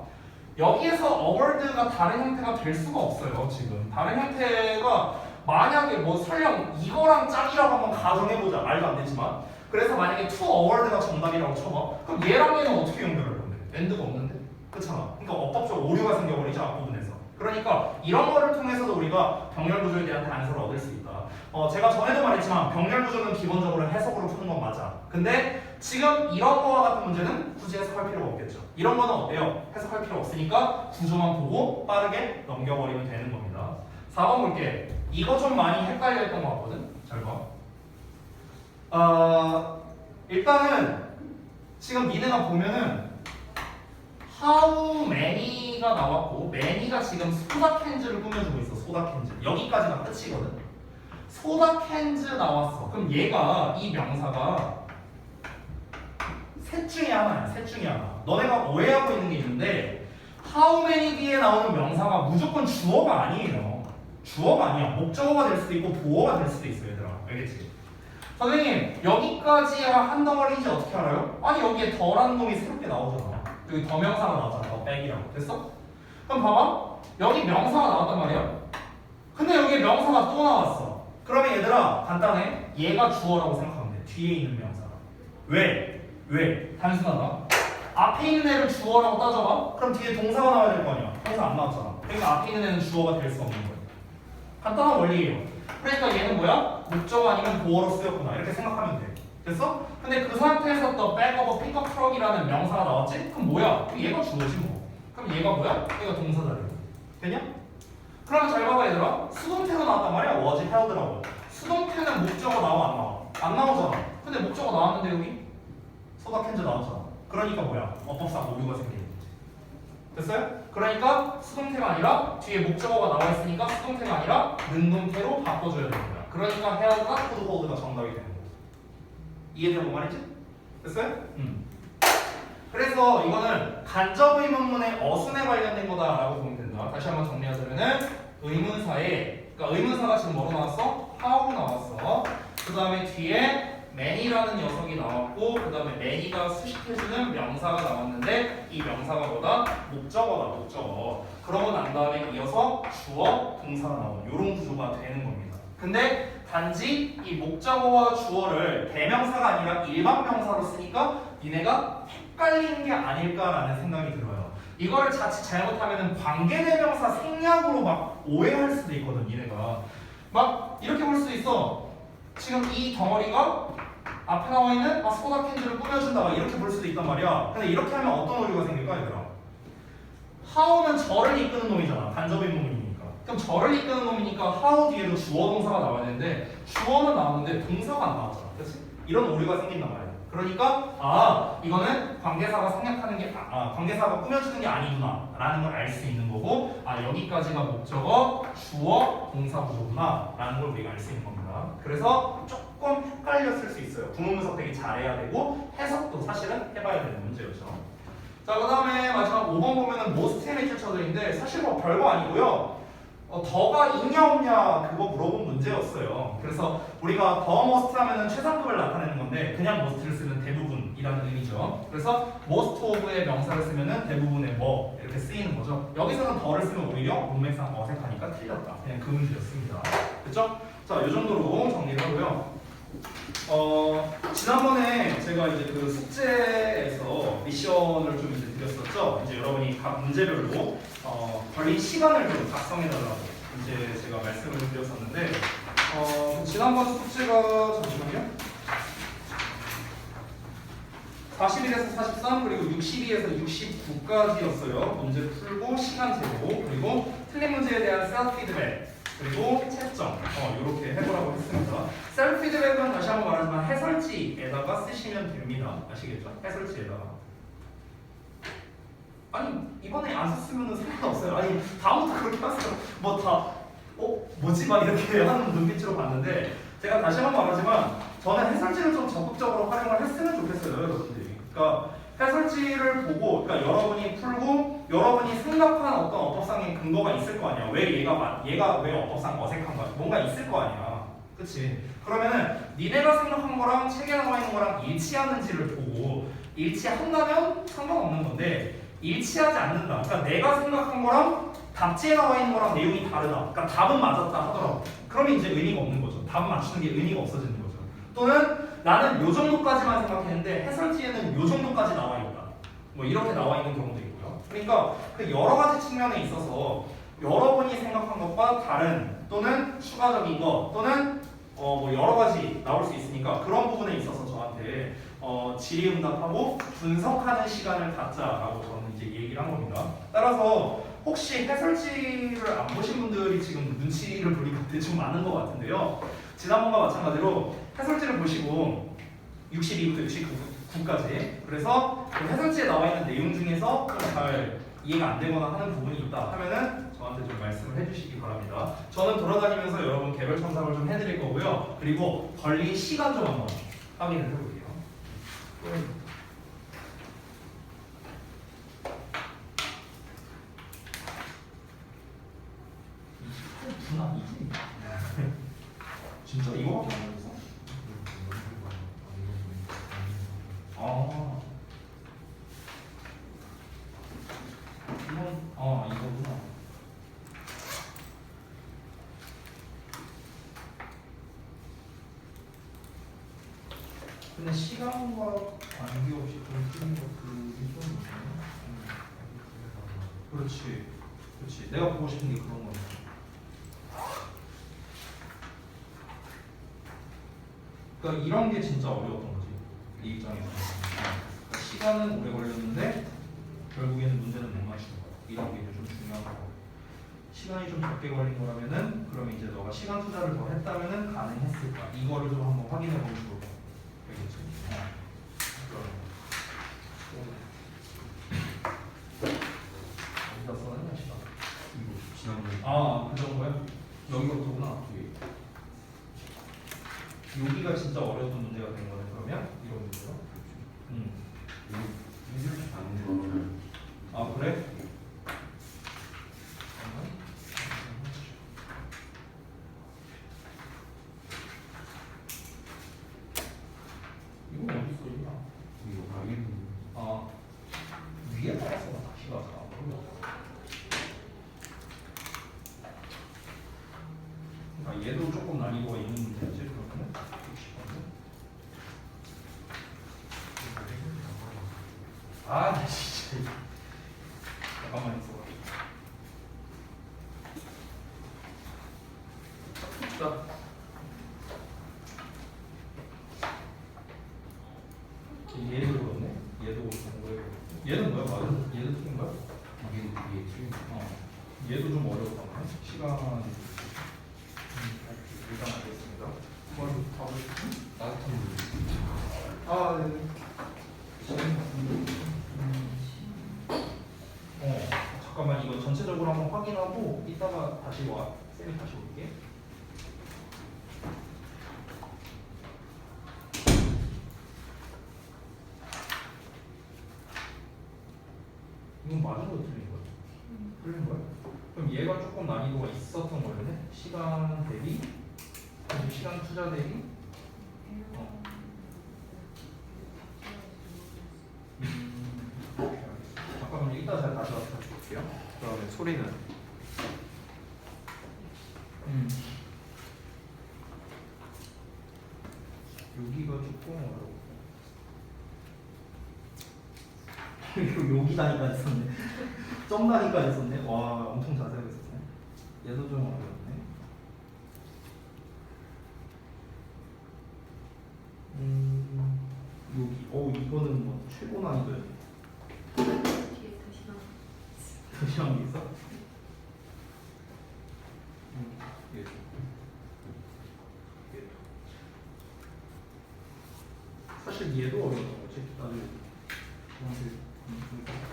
여기에서 award가 다른 형태가 될 수가 없어요. 지금 다른 형태가 만약에 뭐 설령 이거랑 짝이라고 한번 가정해보자. 말도 안 되지만 그래서 만약에 to award가 정답이라고 쳐봐. 그럼 얘랑 얘는 어떻게 연결할 건데? and가 없는데? 그렇잖아. 그러니까 어법적 오류가 생겨버리죠. 앞부분에서. 그러니까 이런 거를 통해서도 우리가 병렬 구조에 대한 단서를 얻을 수 있다. 제가 전에도 말했지만 병렬 구조는 기본적으로 해석으로 푸는 건 맞아. 근데 지금 이런 거와 같은 문제는 굳이 해석할 필요가 없겠죠. 이런 거는 어때요? 해석할 필요 없으니까 구조만 보고 빠르게 넘겨버리면 되는 겁니다. 4번 볼게. 이거 좀 많이 헷갈려 했던 것 같거든. 잘 봐. 일단은 지금 니네가 보면은 how many가 나왔고 many가 지금 소다캔즈를 꾸며주고 있어. 소다캔즈 여기까지가 끝이거든. 소다캔즈 나왔어. 그럼 얘가 이 명사가 셋 중에 하나야. 셋 중에 하나. 너네가 오해하고 있는 게 있는데 how many 뒤에 나오는 명사가 무조건 주어가 아니에요. 주어가 아니야. 목적어가 될 수도 있고 보어가 될 수도 있어. 얘들아 알겠지? 선생님 여기까지야 한 덩어리인지 어떻게 알아요? 아니 여기에 더라는 놈이 새롭게 나오잖아. 여기 더 명사가 나오잖아. 더 백이라고. 됐어? 그럼 봐봐. 여기 명사가 나왔단 말이야. 근데 여기에 명사가 또 나왔어. 그러면 얘들아 간단해. 얘가 주어라고 생각하면 돼. 뒤에 있는 명사가. 왜? 왜? 단순하다. 앞에 있는 애를 주어라고 따져봐. 그럼 뒤에 동사가 나와야 될 거 아니야. 동사 안 나왔잖아. 그러니까 앞에 있는 애는 주어가 될 수 없는 거야. 간단한 원리예요. 그러니까 얘는 뭐야? 목적어 아니면 보어로 쓰였구나. 이렇게 생각하면 돼. 됐어? 근데 그 상태에서 또 백업, 픽업 트럭이라는 명사가 나왔지? 그럼 뭐야? 얘가 주어지 뭐. 그럼 얘가 뭐야? 얘가 동사 자리야. 되냐? 그러면 잘 봐봐 얘들아. 수동태가 나왔단 말이야. was held라고. 수동태는 목적어 나와 안 나와? 안 나오잖아. 근데 목적어 나왔는데 여기? 소다캔즈 나왔잖아. 그러니까 뭐야? 어법상 오류가 생기는 거지. 됐어요? 그러니까 수동태가 아니라 뒤에 목적어가 나와 있으니까 수동태가 아니라 능동태로 바꿔줘야 되는 거야. 그러니까 held가 could hold가 정답이 되는 거야. 이해되는 거 말이지? 됐어요? 그래서 이거는 간접 의문문의 어순에 관련된 거다라고 보면 된다. 다시 한번 정리하자면은 의문사에, 그러니까 의문사가 지금 뭐로 나왔어? how로 나왔어. 그 다음에 뒤에 many라는 녀석이 나왔고, 그 다음에 many가 수식해주는 명사가 나왔는데 이 명사가 뭐다? 목적어다. 목적어. 그러고 난 다음에 이어서 주어, 동사가 나오는 이런 구조가 되는 겁니다. 근데 단지 이 목적어와 주어를 대명사가 아니라 일반 명사로 쓰니까 니네가 헷갈리는 게 아닐까라는 생각이 들어요. 이거를 자칫 잘못하면 관계대명사 생략으로 막 오해할 수도 있거든. 니네가 막 이렇게 볼 수도 있어. 지금 이 덩어리가 앞에 나와 있는 소다캔즈를 꾸며준다 막 이렇게 볼 수도 있단 말이야. 근데 이렇게 하면 어떤 오류가 생길까 얘들아? how는 저를 이끄는 놈이잖아. 간접의문문이니까. 그럼 저를 이끄는 놈이니까 how 뒤에도 주어 동사가 나와야 되는데 주어는 나왔는데 동사가 안 나왔잖아. 그렇지? 이런 오류가 생긴단 말이야. 그러니까 이거는 관계사가 생략하는 게 관계사가 꾸며주는 게 아니구나 라는 걸 알 수 있는 거고, 여기까지가 목적어, 주어, 동사 구조구나 라는 걸 우리가 알 수 있는 겁니다. 그래서 조금 헷갈렸을 수 있어요. 구문 분석 되게 잘해야 되고 해석도 사실은 해봐야 되는 문제였죠. 자, 그 다음에 마지막 5번 보면은 most 의 출처들인데 사실 뭐 별거 아니고요. 더가 있냐 없냐 그거 물어본 문제였어요. 그래서 우리가 더 most 하면은 최상급을 나타내는 건데 그냥 most를 쓰면 대부분이라는 의미죠. 그래서 most of의 명사를 쓰면은 대부분의 뭐 이렇게 쓰이는 거죠. 여기서는 더를 쓰면 오히려 문맥상 어색하니까 틀렸다. 그냥 그 문제였습니다. 됐죠? 자, 이 정도로 정리를 하고요. 지난번에 제가 이제 그 숙제에서 미션을 좀 이제 드렸었죠. 이제 여러분이 각 문제별로 걸린 시간을 좀 작성해달라고 이제 제가 말씀을 드렸었는데, 지난번 숙제가 잠시만요. 41에서 43 그리고 62에서 69까지였어요. 문제 풀고 시간 재고 그리고 틀린 문제에 대한 셀프 피드백 그리고 채점 이렇게 해보라고 했습니다. 셀프 피드백은 다시 한번 말하지만 해설지에다가 쓰시면 됩니다. 아시겠죠? 해설지에다가. 아니 이번에 안 썼으면 상관없어요. 아니 다음부터 그렇게 하세요. 뭐 다 뭐지? 막 이렇게 하는 눈빛으로 봤는데 제가 다시 한번 말하지만 저는 해설지를 좀 적극적으로 활용을 했으면 좋겠어요. 여러분들이. 그러니까 해설지를 보고 그러니까 여러분이 풀고 여러분이 생각한 어떤 어법상의 근거가 있을 거 아니야. 왜 얘가 왜 어법상 어색한가? 뭔가 있을 거 아니야. 그치? 그러면은 니네가 생각한 거랑 책에 나와 있는 거랑 일치하는지를 보고 일치한다면 상관없는 건데 일치하지 않는다. 그러니까 내가 생각한 거랑 답지에 나와 있는 거랑 내용이 다르다. 그러니까 답은 맞았다 하더라고. 그러면 이제 의미가 없는 거죠. 답은 맞추는 게 의미가 없어지는 거죠. 또는 나는 요 정도까지만 생각했는데 해설지에는 요 정도까지 나와 있다. 뭐 이렇게 나와 있는 경우도 있고요. 그러니까 그 여러 가지 측면에 있어서 여러분이 생각한 것과 다른 또는 추가적인 것 또는 뭐 여러 가지 나올 수 있으니까 그런 부분에 있어서 저한테 질의응답하고 분석하는 시간을 갖자라고 저는 이제 얘기를 한 겁니다. 따라서 혹시 해설지를 안 보신 분들이 지금 눈치를 보니까 대충 많은 것 같은데요. 지난번과 마찬가지로 해설지를 보시고 62부터 69까지. 그래서 그 해설지에 나와 있는 내용 중에서 좀 잘 이해가 안 되거나 하는 부분이 있다 하면은 저한테 좀 말씀을 해주시기 바랍니다. 저는 돌아다니면서 여러분 개별 첨삭을 좀 해드릴 거고요. 그리고 걸린 시간 좀 한번 확인을 해볼게요. 분함이지? 진짜 이거밖에 안 걸렸어? 아 이거구나. 근데 시간과 관계없이 좀 틀린 것들이 좀 있네. 그렇지. 내가 보고 싶은 게 그런 거야. 그러니까 이런 게 진짜 어려웠던 거지. 이 입장에서. 그러니까 시간은 오래 걸렸는데 결국에는 문제는 못 맞추는 거야. 이런 게 이제 좀 중요한 거. 시간이 좀 적게 걸린 거라면은 그러면 이제 너가 시간 투자를 더 했다면은 가능했을까? 이거를 좀 한번 확인해 보면 좋을 것 같아. 알겠지? 어디다 써놨냐 시간? 이거 지난번에 그 정도야? 여기부터구나. 여기가 진짜 어려웠던 문제가 된 거네. 그러면 이런 문제가. 이렇게 안 되는 아 그래? 이거 어디 있어 있냐? 이거 알겠는데. 아 위에 따라서 다시 가서. 그러니까 얘도 조금 난이도가 있는 문제지 그러면. 60번은. 나 진짜. 잠깐만 있어. 자. 얘도 그렇네. 얘도 그렇고. 얘는 뭐야? 맞아? 얘도 틀린 거야? 이게 틀린 거. 얘도 좀 어려웠던 거네. 시간. 일단 알겠습니다. 그걸 답을. 따뜻한 물. 네네. 잠깐만 이거 전체적으로 한번 확인하고 이따가 다시 와. 쌤이 다시 올게. 이건 맞은 거 틀린 거야? 틀린 거야? 그럼 얘가 조금 난이도가 있었던 거였네? 시간 대비? 그리고 시간 투자 대비? 오케이, 알겠습니다. 잠깐만요. 이따 제가 다시 와서 다시 볼게요. 그다음에 소리는 여기가 조금 어려워. 여기 다니까 했었네. 점 다니까 했었네. 와, 엄청 자세하게 했었네. 얘도 좀 어려웠네. 여기, 이거는 뭐 최고 난이도야. 뒤에 다시 시험이 있어? 얘도. 사실 얘도 어려웠던 거지. 나도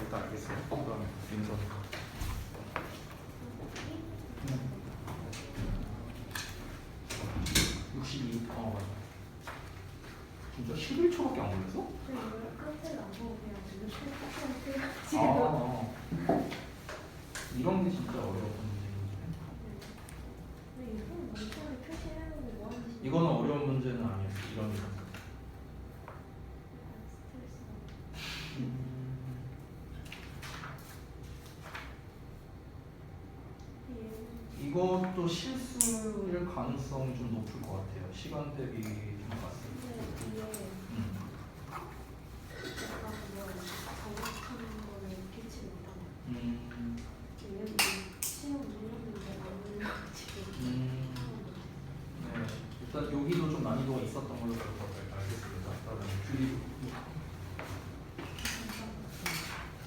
일단 알겠어요. 그다음에 민선. 62. 맞아. 진짜 11초밖에 안 걸렸어? 끝을 안 보고 그냥 지금 이런 게 진짜 어려웠던 문제인데. 근데 이건 문자를 표시해놓는 뭐 하는 짓이야? 이거는 어려운 문제는 아니었어. 이런 거. 스트레스가. 이것도 실수일 가능성이 좀 높을 것 같아요. 시간 대비 좀 봤을 때. 근데 이게 약간 뭐 정확한 거는 익히지 못하는 왜냐면 시험 문제인데 맞는 지금 네. 일단 여기도 좀 난이도가 있었던 걸로 알겠습니다. 그다음에 줄이.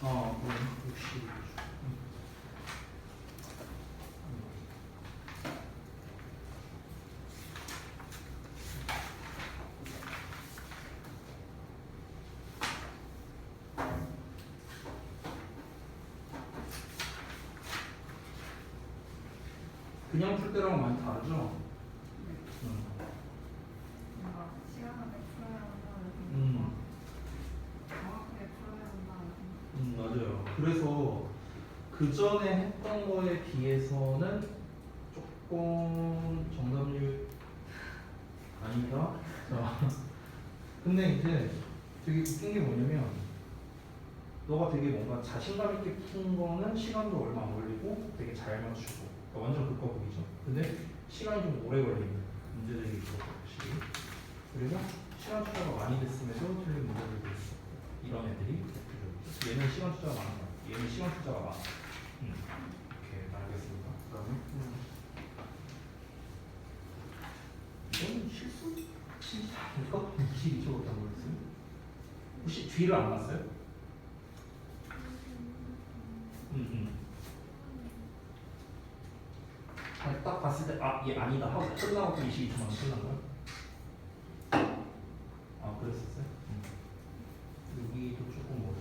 그럼 60. 그냥 풀 때랑 많이 다르죠? 뭔가 시간을 풀어야 한다는 정확하게 풀어야 한다는 맞아요. 그래서 그 전에 했던 거에 비해서는 조금 정답률 아니다. 자, 근데 이제 되게 웃긴 게 뭐냐면 너가 되게 뭔가 자신감 있게 푼 거는 시간도 얼마 안 걸리고 되게 잘 맞추고 그러니까 완전 극과극이죠. 근데 시간이 좀 오래 걸리는 문제들이 있었고 확실히. 그래서 시간 투자가 많이 됐음에도 틀린 문제들도 있었고 이런 애들이 대표적이죠. 얘는 시간 투자가 많아. 얘는 시간 투자가 많아. 오케이, 알겠습니다. 그다음에 이건 실수? 진짜 아닐까? 22초밖에 안 걸렸어요? 혹시 뒤를 안 났어요? 아니, 딱 봤을 때 아, 얘 아니다 하고 끝나고 22초만 끝난 거야? 아, 그랬었어요? 여기도 조금 어려워.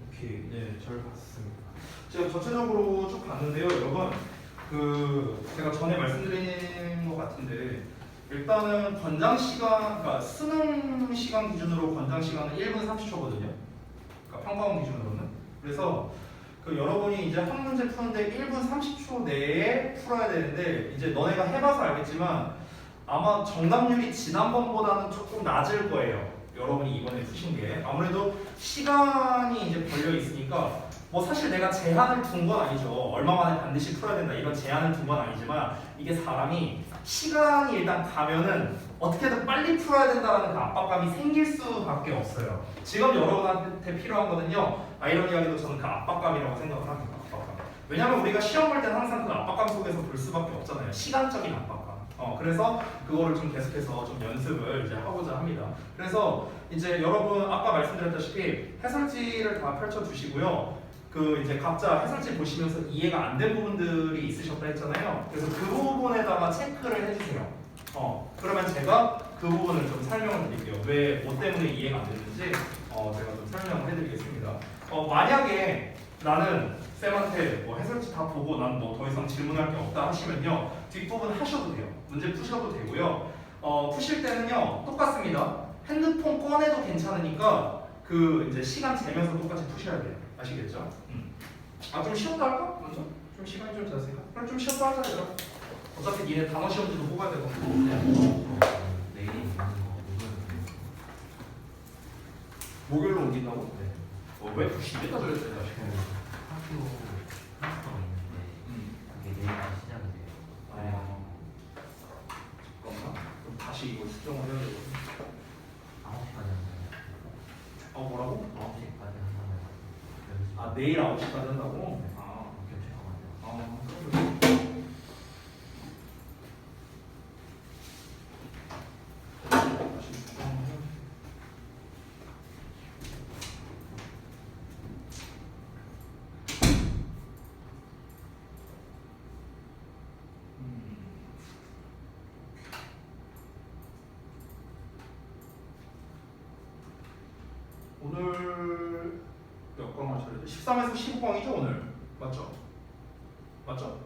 오케이, 네, 잘 봤습니다. 제가 전체적으로 쭉 봤는데요, 여러분. 제가 전에 말씀드린 것 같은데 일단은 권장 시간, 그러니까 수능 시간 기준으로 권장 시간은 1분 30초거든요. 그러니까 평가원 기준으로는. 그래서 여러분이 이제 한 문제 푸는데 1분 30초 내에 풀어야 되는데 이제 너네가 해봐서 알겠지만 아마 정답률이 지난번보다는 조금 낮을 거예요. 여러분이 이번에 푸신 게 아무래도 시간이 이제 걸려 있으니까 뭐 사실 내가 제한을 둔 건 아니죠. 얼마 만에 반드시 풀어야 된다 이런 제한을 둔 건 아니지만 이게 사람이 시간이 일단 가면은 어떻게든 빨리 풀어야 된다는 그 압박감이 생길 수밖에 없어요. 지금 여러분한테 필요한 거는요. 아이러니하게도 저는 그 압박감이라고 생각을 합니다. 압박감. 왜냐면 우리가 시험 볼 때는 항상 그 압박감 속에서 볼 수밖에 없잖아요. 시간적인 압박감. 그래서 그거를 좀 계속해서 좀 연습을 이제 하고자 합니다. 그래서 이제 여러분 아까 말씀드렸다시피 해설지를 다 펼쳐 두시고요. 이제 각자 해설지 보시면서 이해가 안 된 부분들이 있으셨다 했잖아요. 그래서 그 부분에다가 체크를 해주세요. 그러면 제가 그 부분을 좀 설명을 드릴게요. 왜, 뭐 때문에 이해가 안 됐는지 제가 좀 설명을 해드리겠습니다. 만약에 나는 쌤한테 뭐 해설지 다 보고 난 뭐 더 이상 질문할 게 없다 하시면요. 뒷부분 하셔도 돼요. 문제 푸셔도 되고요. 푸실 때는요. 똑같습니다. 핸드폰 꺼내도 괜찮으니까 이제 시간 재면서 똑같이 푸셔야 돼요. 아시겠죠? 좀 쉬었다 할까? 먼저? 좀 시간이 좀 자세가? 그럼 좀 쉬었다 하자 얘들아. 어차피 니네 단어 시험지도 뽑아야 되고. 내일 있는 거 목요일로 옮긴다고? 네. 왜? 이때까지 그랬어요? 학교가 있는데 그게 내일 시작이 돼요. 잠깐만. 그럼 다시 이거 수정을 해야 되고. 9시까지 한다면 뭐라고? 9시까지 한다면 연습. 아, 내일 9시까지 한다고? 네. 아, 교체가 안 돼요. 다시 수정을 해야 돼. 오늘 몇 강을 쳐야 돼? 13에서 15강이죠 오늘? 맞죠? 맞죠?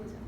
보자.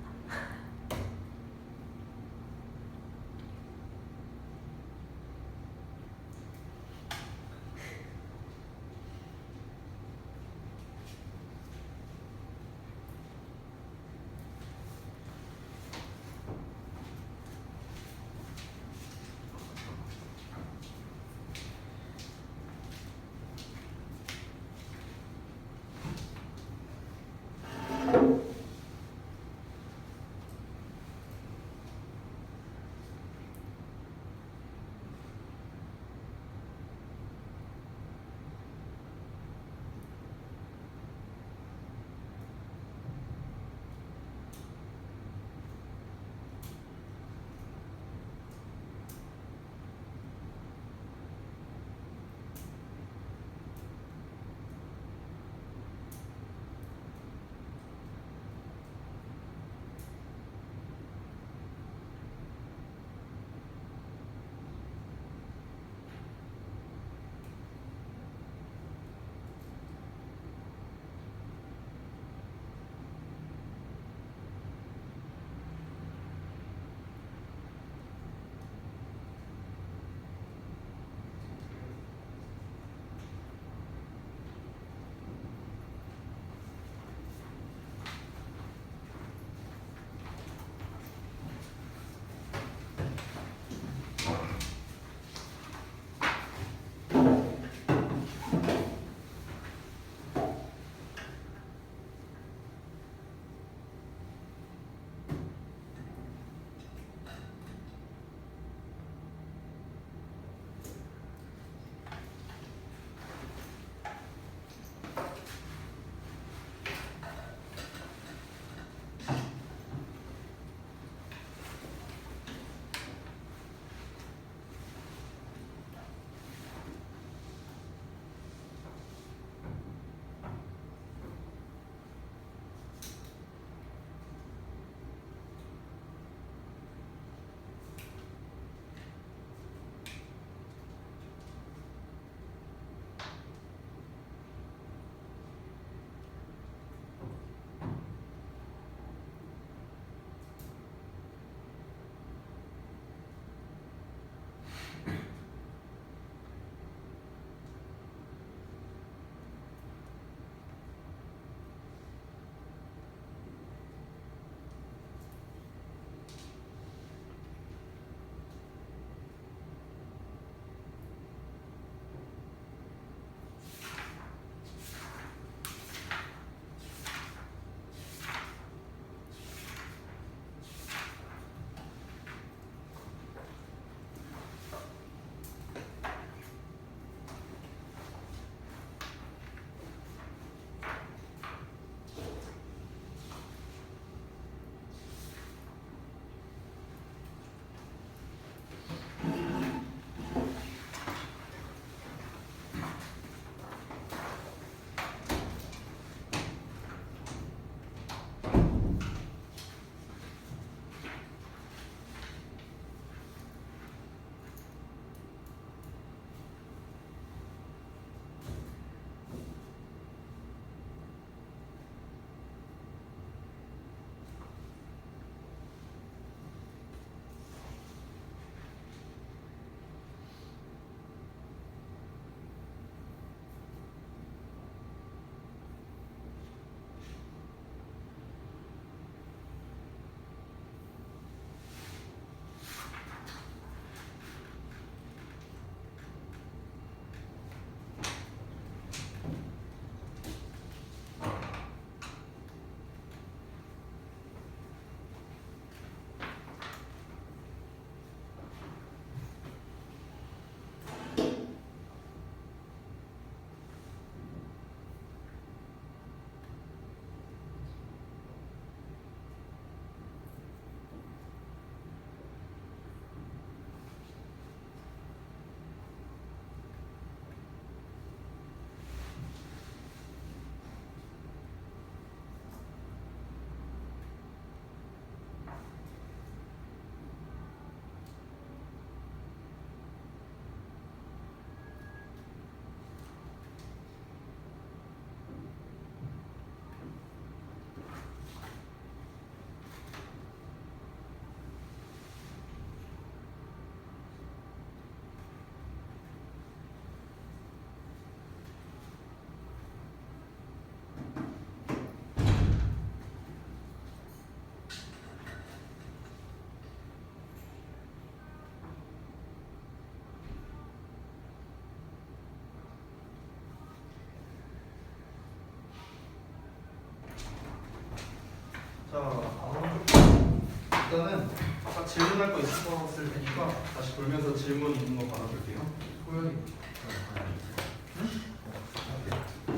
질문할 거 있었을 테니까 다시 돌면서 질문 있는 거 받아볼게요. 호연이.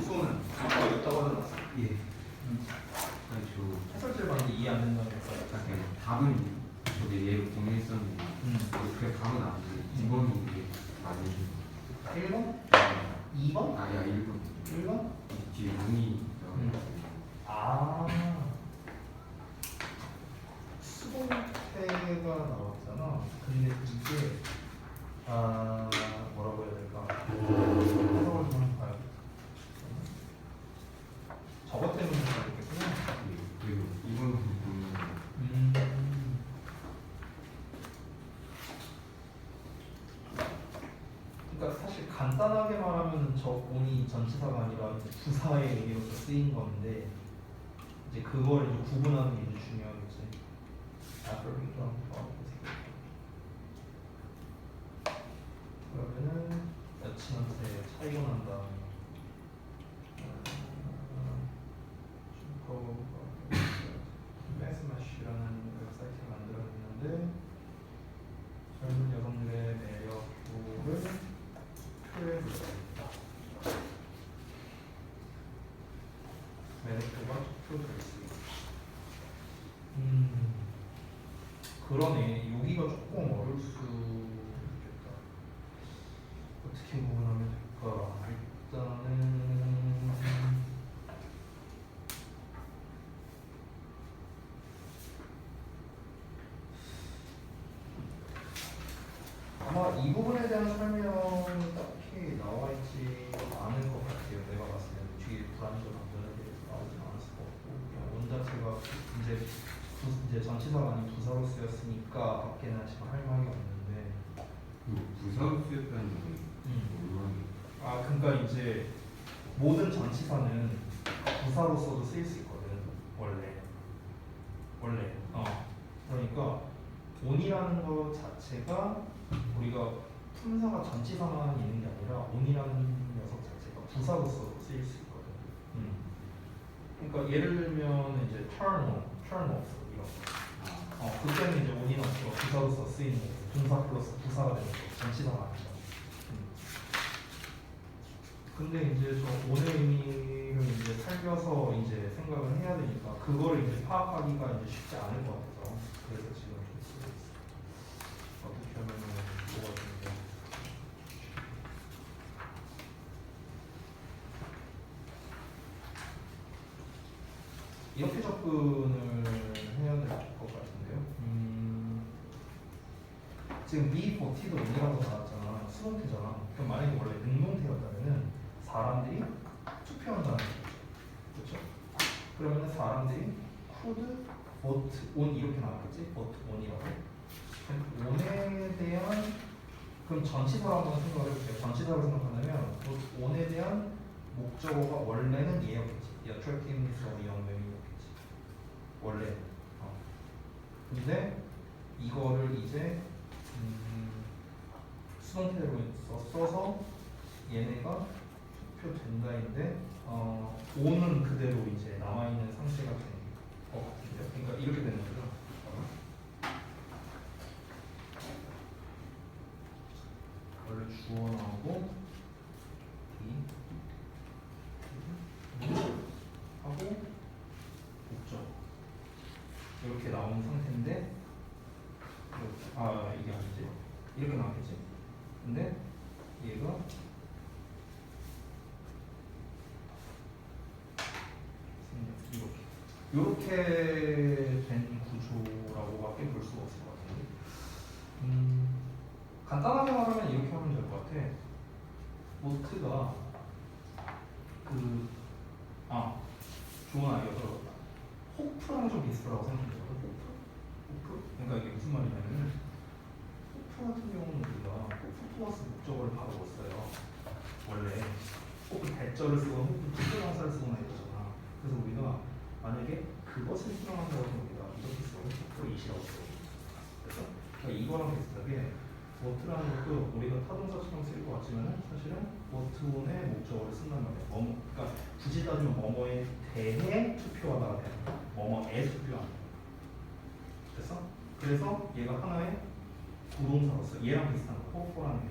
수호는 아까 있다고 하지 않았어? 예. 아니 해설지를 봤는데 이해 안 된다고 했어요. 저 그냥 답은 저기 얘로 공유했었는데 그냥 답은 안 돼. 2번이 이게 맞는 1번? 2번? 아야 1번 1번? 뒤에 문이 아. 수동태가 나왔잖아. 근데 이게 뭐라고 해야 될까? 해석을 좀 한번 봐야겠다. 저것 때문에 그랬겠구나. 그리고 2번 보면 그러니까 사실 간단하게 말하면 저 온이 전치사가 아니라 이제 부사의 의미로서 쓰인 건데 이제 그걸 이제 구분하는 게 이제 중요하겠지. 그러면은 여친한테 차이고 난 다음에 매스매시라는 웹사이트를 만들었는데 젊은 여성들의 매력도를 표현해주겠다. 매력도가 투표될 수 있다. 그러네. 여기가 조금 어려울 수 있겠다. 어떻게 구분하면 될까? 일단은 아마 이 부분에 대한 설명이 딱히 나와 있지 않을 것 같아요. 내가 봤을 때는 뒤에 불안전 안전에 대해서 나오지 않았을 것 같고 그냥 원 자체가 이제 전치사가 아닌 부사로 쓰였으니까 밖에는 지금 할 말이 없는데 부사로 쓰였다는 게 아 그러니까 이제 모든 전치사는 부사로서도 쓰일 수 있거든 원래 그러니까 온이라는 것 자체가 우리가 품사가 전치사만 있는 게 아니라 온이라는 녀석 자체가 부사로서도 쓰일 수 있거든. 그러니까 예를 들면 이제 turn on, turn off 이런 거. 그때는 이제 온이나 부사로서 쓰이는 거고 동사 플러스 부사가 되는 거고 전치사가 아니죠. 근데 이제 저 온의 의미를 이제 살려서 이제 생각을 해야 되니까 그거를 이제 파악하기가 이제 쉽지 않을 것 같아서 그래서 지금 좀 쓰고 있어. 어떻게 하면 뭐가 되는지. 이렇게 접근을 해야 될 것 같은데요. 지금 be for티도 온이라고 나왔잖아. 수동태잖아. 그럼 만약에 원래 능동태였다면은 사람들이 투표한다는 거죠. 그렇죠? 그러면 사람들이 could vote on 이렇게 나왔겠지? vote on이라고. 그럼 on에 대한 그럼 전치사로 한번 생각을 해볼게요. 전치사로 생각한다면 vote on에 대한 목적어가 원래는 얘였겠지. The attractiveness of young men이었겠지. 원래. 근데 이거를 이제 수동태로 써서 얘네가 투표된다인데 오는 그대로 이제 남아있는 상태가 되는 것 같은데요. 그러니까 이렇게 되는 거죠. 원래 주어 나오고 하고 목적 이렇게 나오는 상태인데 이게 아니지. 이렇게 나왔겠지. 근데 얘가 이렇게 된 구조라고밖에 볼 수가 없을 것 같은데 간단하게 말하면 이렇게 하면 될 것 같아. 모트가 좋은 아이디어 들어갔다. 호프랑 좀 비슷하다고 생각해요. 호프? 그러니까 이게 무슨 말이냐면 호프 같은 경우는 우리가 호프 플러스 목적어를 바로 못 써요. 원래 호프 대절을 쓰거나 호프 특별형사를 쓰거나 이러잖아. 그래서 우리가 만약에 그것을 실현한다고 하면 우리가 이렇게 쓰고 호프를 이시라고 써요. 그래서 그러니까 이거랑 비슷하게 워트라는 것도 우리가 타동사처럼 쓰일 것 같지만 사실은 워트온의 목적어를 쓴단 말이야. 그러니까 굳이 따지면 뭐뭐에 대해 투표하다가 되는 거야. 뭐뭐에 투표하는 거야. 됐어? 그래서 얘가 하나의 부동사로서 얘랑 비슷한 거 for라는 게.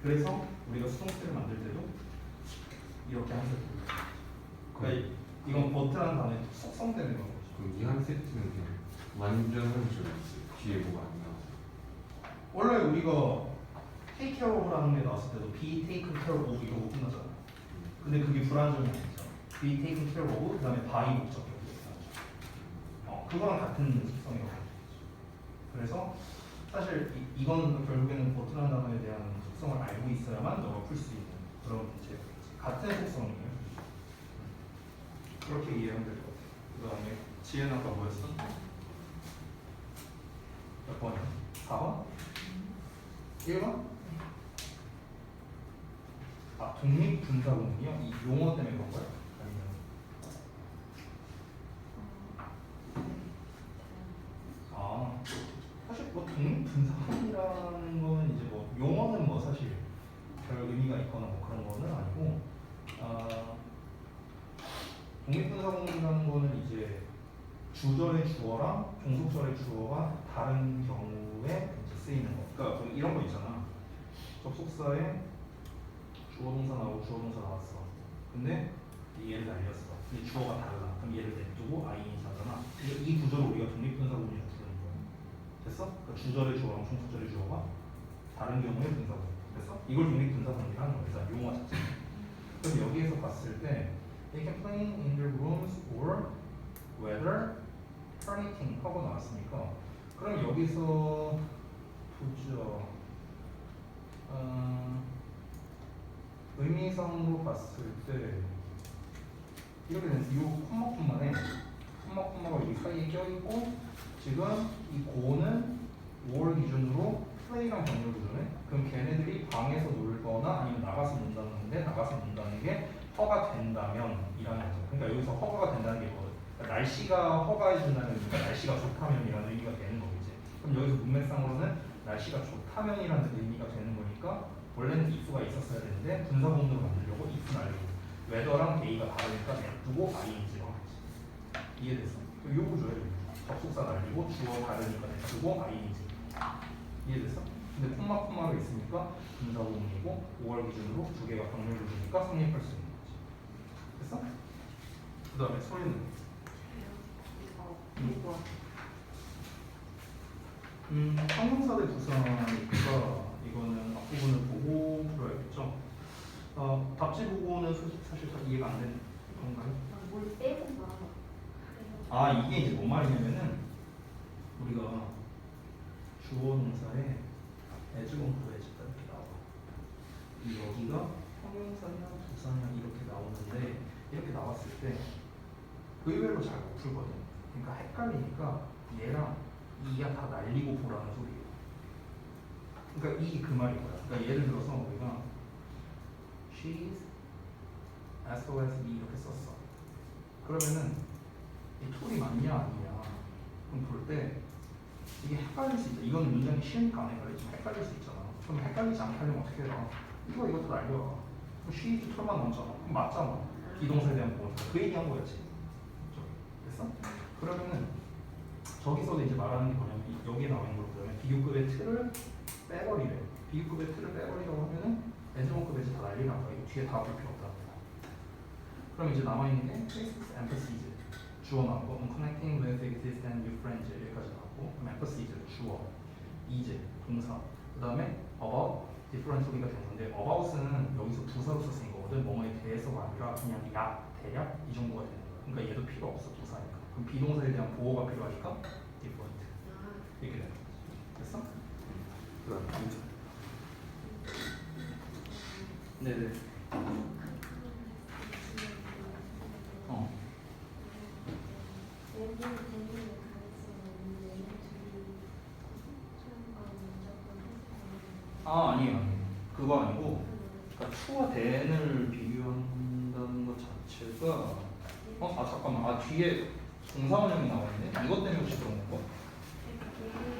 그래서 우리가 수동태를 만들 때도 이렇게 한 세트. 그러니까 이건 버트라는 단어의 속성되는 거죠. 그럼 이 한 세트는 그냥 완전 한 줄 뒤에 뭐가 안 나와서. 원래 우리가 take care of라는 게 나왔을 때도 be taken care of 이러고 끝나잖아. 근데 그게 불완전이 아니죠. be taken care of 그다음에 by 목적격이 있어요. 그거랑 같은 속성이라고 하죠. 그래서 사실 이건 결국에는 버트라는 단어에 대한 속성을 알고 있어야만 너가 풀 수 있는 그런 문제. 같은 속성이에요. 그렇게 이해하면 될 것 같아요. 그 다음에 지혜는 아까 뭐였어? 몇 번이야? 4번? 1번? 아, 독립분사구문이요? 이 용어 때문에 그런 거야? 아니면? 아, 사실 뭐 독립분사구문이라는 거는 이제 뭐 용어는 뭐 사실 별 의미가 있거나 뭐 그런 거는 아니고, 독립분사구문이라는 거는 이제 주절의 주어랑 종속절의 주어가 다른 경우에 이제 쓰이는 거. 그러니까 뭐 이런 거 있잖아. 접속사에 주어동사 나오고 주어동사 나왔어. 근데 얘를 날렸어. 근데 주어가 다르다. 그럼 얘를 냅두고 ing이 하잖아. 이 구조를 우리가 독립분사구문이라고 부르는 거야. 됐어? 그러니까 주절의 주어랑 종속절의 주어가 다른 경우에 분사구문. 됐어? 이걸 독립분사구문이라는 거야. 일단 용어 자체. 그럼 여기에서 봤을 때 they can play in their rooms or whether permitting 하고 나왔으니까 그럼 여기서 보죠. 의미상으로 봤을 때 이렇게 되는 이 콤마콤마네. 콤마콤마가 이 사이에 껴있고 지금 이 고는 5월 기준으로 플레이랑 병렬 구조네. 그럼 걔네들이 방에서 놀거나 아니면 나가서 논다는데 나가서 논다는 게 허가 된다면 이라는 거죠. 그러니까 여기서 허가가 된다는 게 뭐예요? 그러니까 날씨가 허가해준다는 의미가 날씨가 좋다면이라는 의미가 되는 거겠지. 그럼 여기서 문맥상으로는 날씨가 좋다면이라는 의미가 되는 거니까 원래는 if가 있었어야 되는데 분사구문으로 만들려고 if 날리고 whether랑 day가 다르니까 냅두고 ing로 하겠지. 이해됐어? 이 구조예요. 접속사 날리고 주어 다르니까 냅두고 ing. 이해됐어? 근데 콤마가 있으니까 분사구문이고 5월 기준으로 두 개가 병렬 구조니까 성립할 수 있는 거지. 됐어? 그 다음에 소리는? 이거 형용사 대 부사니까 이거는 앞부분을 보고 풀어야겠죠. 답지 보고는 사실 잘 이해가 안 되는 건가요? 뭘 빼고 봐. 아, 이게 이제 뭔 말이냐면은 우리가 주어 동사에 애주건 부해지다 이렇게 나와. 여기가 형용사냐 부사냐 이렇게 나오는데 이렇게 나왔을 때 의외로 잘 못 풀거든. 그러니까 헷갈리니까 얘랑 이가 다 날리고 보라는 소리예요. 그러니까 이게 그 말인 거야. 그러니까 예를 들어서 우리가 she's as well as me 이렇게 썼어. 그러면은 이 툴이 맞냐 아니냐 그럼 볼 때 이게 헷갈릴 수 있다. 이건 문장이 쉬우니까 안 헷갈리지만 헷갈릴 수 있잖아. 그럼 헷갈리지 않게 하려면 어떻게 해라? 이것도 날려라. 그럼 she's 툴만 남잖아. 그럼 맞잖아. 비동사에 대한 부분. 그 얘기한 거였지. 됐어? 그러면은 저기서도 이제 말하는 게 뭐냐면 여기에 나와 있는 걸 보면 비교급의 틀을 빼버리래. 비교급의 틀을 빼버리라고 하면은 엔저원급에서 다 날리란 거야. 이거 뒤에 다 볼 필요 없다. 그럼 이제 남아 있는 게 traces, emphases 주어 나오고 connecting with existing new friends 여기까지 나왔고 그럼 emphases 주어, 이제 동사. 그 다음에 about different 소리가 되는 건데 about은 여기서 부사로서 쓰인 거거든. 뭐뭐에 대해서가 아니라 그냥 약, 대략 이 정도가 되는 거야. 그러니까 얘도 필요 없어 부사니까. 그럼 비동사에 대한 보호가 필요하니까 different 이렇게 되는 거지. 됐어? 그다음 문제. 네네. 아니에요. 그거 아니고 그러니까 to와 then을 비교한다는 것 자체가 잠깐만. 뒤에 동사원형이 나와있네? 이것 때문에 혹시 그런 건가?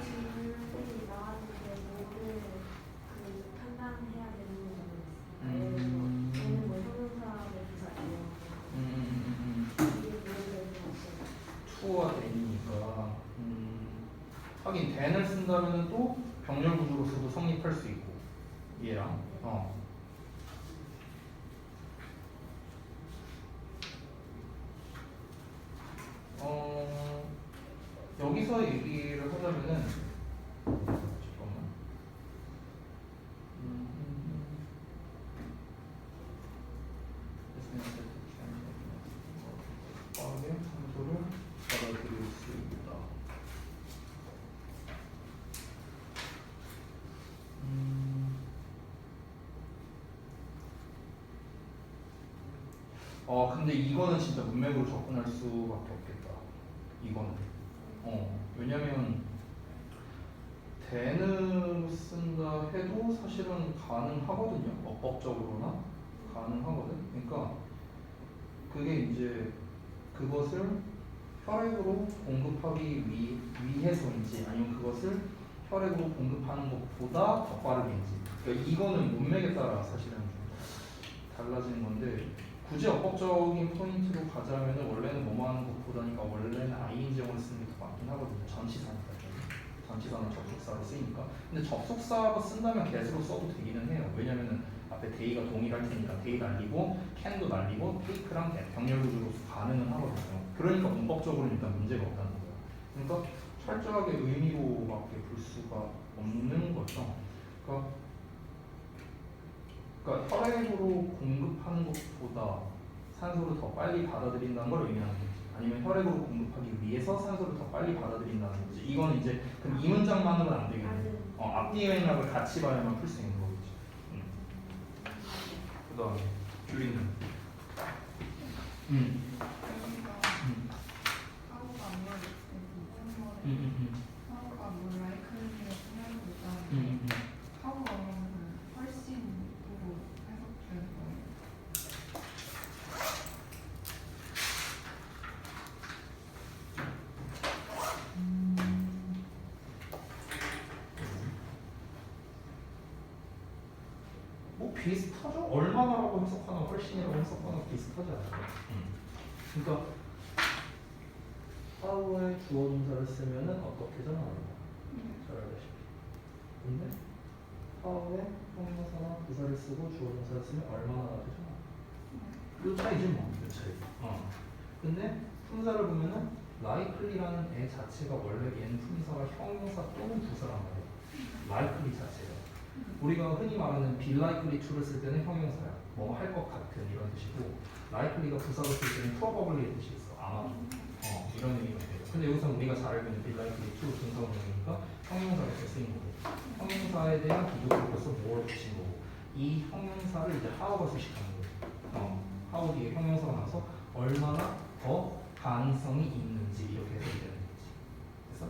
질문이 나왔는데 뭐를 판단해야 되는 거잖아요. 얘는 뭐 형용사의 부사예요. 이게 뭐에 대해서 to와 then이니까 하긴 then을 쓴다면 또 병렬 구조로서도 성립할 수 있고 얘랑 여기서 얘기를 하자면은 잠깐만 빠르게 산소를 받아들일 수 있다. 근데 이거는 진짜 문맥으로 접근할 수밖에 없겠다. 이거는. 왜냐면 then을 쓴다 해도 사실은 가능하거든요. 어법적으로나 가능하거든. 그러니까 그게 이제 그것을 혈액으로 공급하기 위해서인지 아니면 그것을 혈액으로 공급하는 것보다 더 빠르게인지. 그러니까 이거는 문맥에 따라 사실은 달라지는 건데 굳이 어법적인 포인트로 가자면 원래는 뭐뭐 하는 것보다니까 원래는 ing형을 쓰는 게 더 맞긴 하거든요. 전치사니까. 전치사는 접속사로 쓰이니까. 근데 접속사로 쓴다면 get으로 써도 되기는 해요. 왜냐면은 앞에 day가 동일할 테니까 day 날리고 can도 날리고 take랑 get 병렬 구조로서 가능은 하거든요. 그러니까 문법적으로는 일단 문제가 없다는 거예요. 그러니까 철저하게 의미로밖에 볼 수가 없는 거죠. 그러니까 혈액으로 공급하는 것보다 산소를 더 빨리 받아들인다는 걸 의미하는 거지. 아니면 혈액으로 공급하기 위해서 산소를 더 빨리 받아들인다는 거지. 이거는 이제 그럼 이 문장만으로는 안 되겠네. 앞뒤 맥락을 같이 봐야만 풀 수 있는 거겠지. 그다음에 유리는 여기가 하우가 뭘 하우가 뭘 라이크를 하고 있다는 하우가 훨씬 보고 해석되는 거예요. 뭐 비슷하죠? 얼마나라고 해석하나 훨씬이라고 해석하나 비슷하지 않아요? 그러니까 하우의 주어 동사를 쓰면은 어떻게 전환합니다. 잘 알다시피. 근데 하우의 형용사나 부사를 쓰고 주어 동사를 쓰면 얼마나 다르죠? 그 차이지 뭐. 그 차이. 근데 품사를 보면은 likely라는 애 자체가 원래 얘는 품사가 형용사 또는 부사란 말이에요. likely 자체가. 우리가 흔히 말하는 be likely to를 쓸 때는 형용사야. 뭐 할 것 같은 이런 뜻이고 likely가 부사로 쓸 때는 probably의 뜻이 있어. 아마. 이런 의미가 돼요. 근데 여기서 우리가 잘 알고 있는 be likely to 분사문이니까 형용사가 이렇게 쓰인 거고 형용사에 대한 비교급으로서 more 붙인 거고 이 형용사를 이제 how가 수식하는 거예요. how 뒤에 형용사가 나서 얼마나 더 가능성이 있는지 이렇게 해석이 되는 거지. 그래서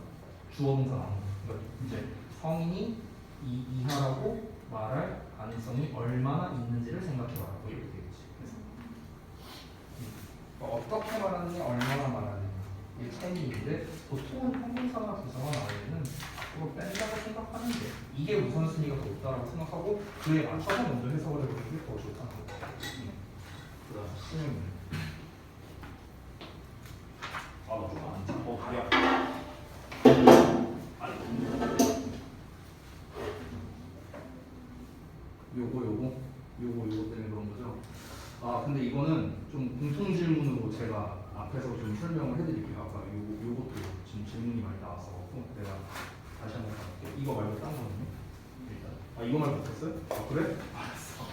주어 동사 나오는 거예요. 그러니까 이제 성인이 이하라고 말할 가능성이 얼마나 있는지를 생각해봐라. 뭐 이렇게 되겠지. 그래서 어떻게 말하느냐, 얼마나 말하느냐 이게 차이인데 보통은 형용사나 부사가 나오면은 그거 뺀다고 생각하는 게 이게 우선순위가 더 높다라고 생각하고 그에 맞춰서 먼저 해석을 해보는 게 더 좋다는 거죠. 그다음 신용문. 나 좀 안 차. 다리 아파. 요거 때문에 그런 거죠. 근데 이거는 좀 공통 질문으로 제가 앞에서 좀 설명을 해드릴게요. 아까 요것도 지금 질문이 많이 나와서 내가 다시 한번 가볼게요. 이거 말고 딴 거는요? 일단 이거 말고 없었어요? 그래? 알았어.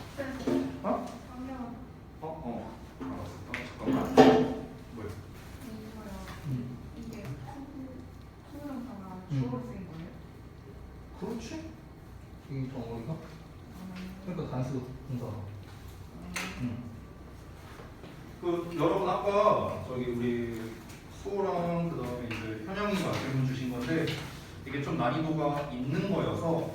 성경 알았어. 잠깐만. 뭐야? 이거요. 이게 투명사가 주어로 쓰인 거예요? 그렇지? 이 덩어리가? 그러니까 단수 동사가. 여러분 아까 저기 우리 수호랑 그다음에 이제 현영이가 질문 주신 건데 이게 좀 난이도가 있는 거여서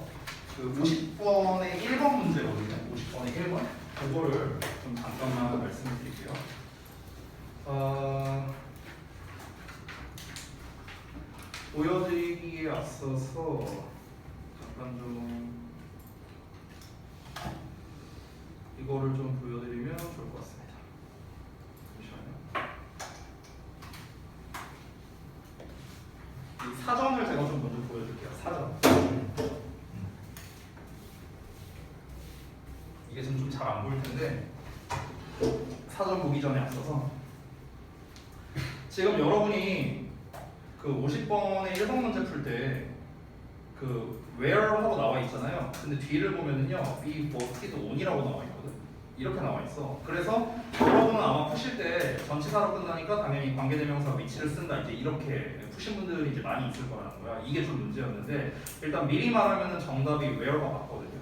그 50번의 1번 문제거든요. 50번의 1번. 그거를 좀 잠깐만 말씀을 드릴게요. 보여드리기에 앞서서 잠깐 좀 이거를 좀 보여드리면 좋을 것 같습니다. 잠시만요. 이 사전을 제가 좀 먼저 보여드릴게요. 있는데 사전 보기 전에 앞서서 지금 여러분이 그 50번의 1번 문제 풀 때 그 where 하고 나와 있잖아요. 근데 뒤를 보면은요 be butted on이라고 나와 있거든. 이렇게 나와 있어. 그래서 여러분은 아마 푸실 때 전치사로 끝나니까 당연히 관계대명사 위치를 쓴다 이제 이렇게 푸신 분들이 이제 많이 있을 거라는 거야. 이게 좀 문제였는데 일단 미리 말하면은 정답이 where가 맞거든요.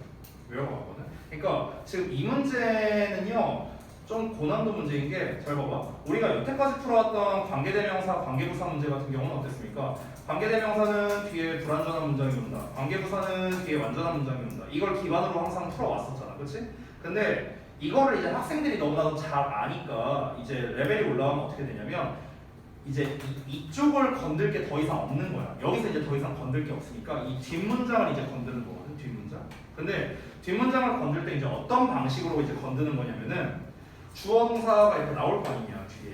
where가 맞거든. 그러니까 지금 이 문제는요 좀 고난도 문제인 게 잘 봐봐. 우리가 여태까지 풀어왔던 관계대명사, 관계부사 문제 같은 경우는 어땠습니까? 관계대명사는 뒤에 불완전한 문장이 온다. 관계부사는 뒤에 완전한 문장이 온다. 이걸 기반으로 항상 풀어왔었잖아, 그렇지? 근데 이거를 이제 학생들이 너무나도 잘 아니까 이제 레벨이 올라가면 어떻게 되냐면 이제 이쪽을 건들 게 더 이상 없는 거야. 여기서 이제 더 이상 건들 게 없으니까 이 뒷문장을 이제 건드는 거거든, 뒷문장. 근데 뒷문장을 건들 때 이제 어떤 방식으로 이제 건드는 거냐면은 주어 동사가 이렇게 나올 거 아니냐, 뒤에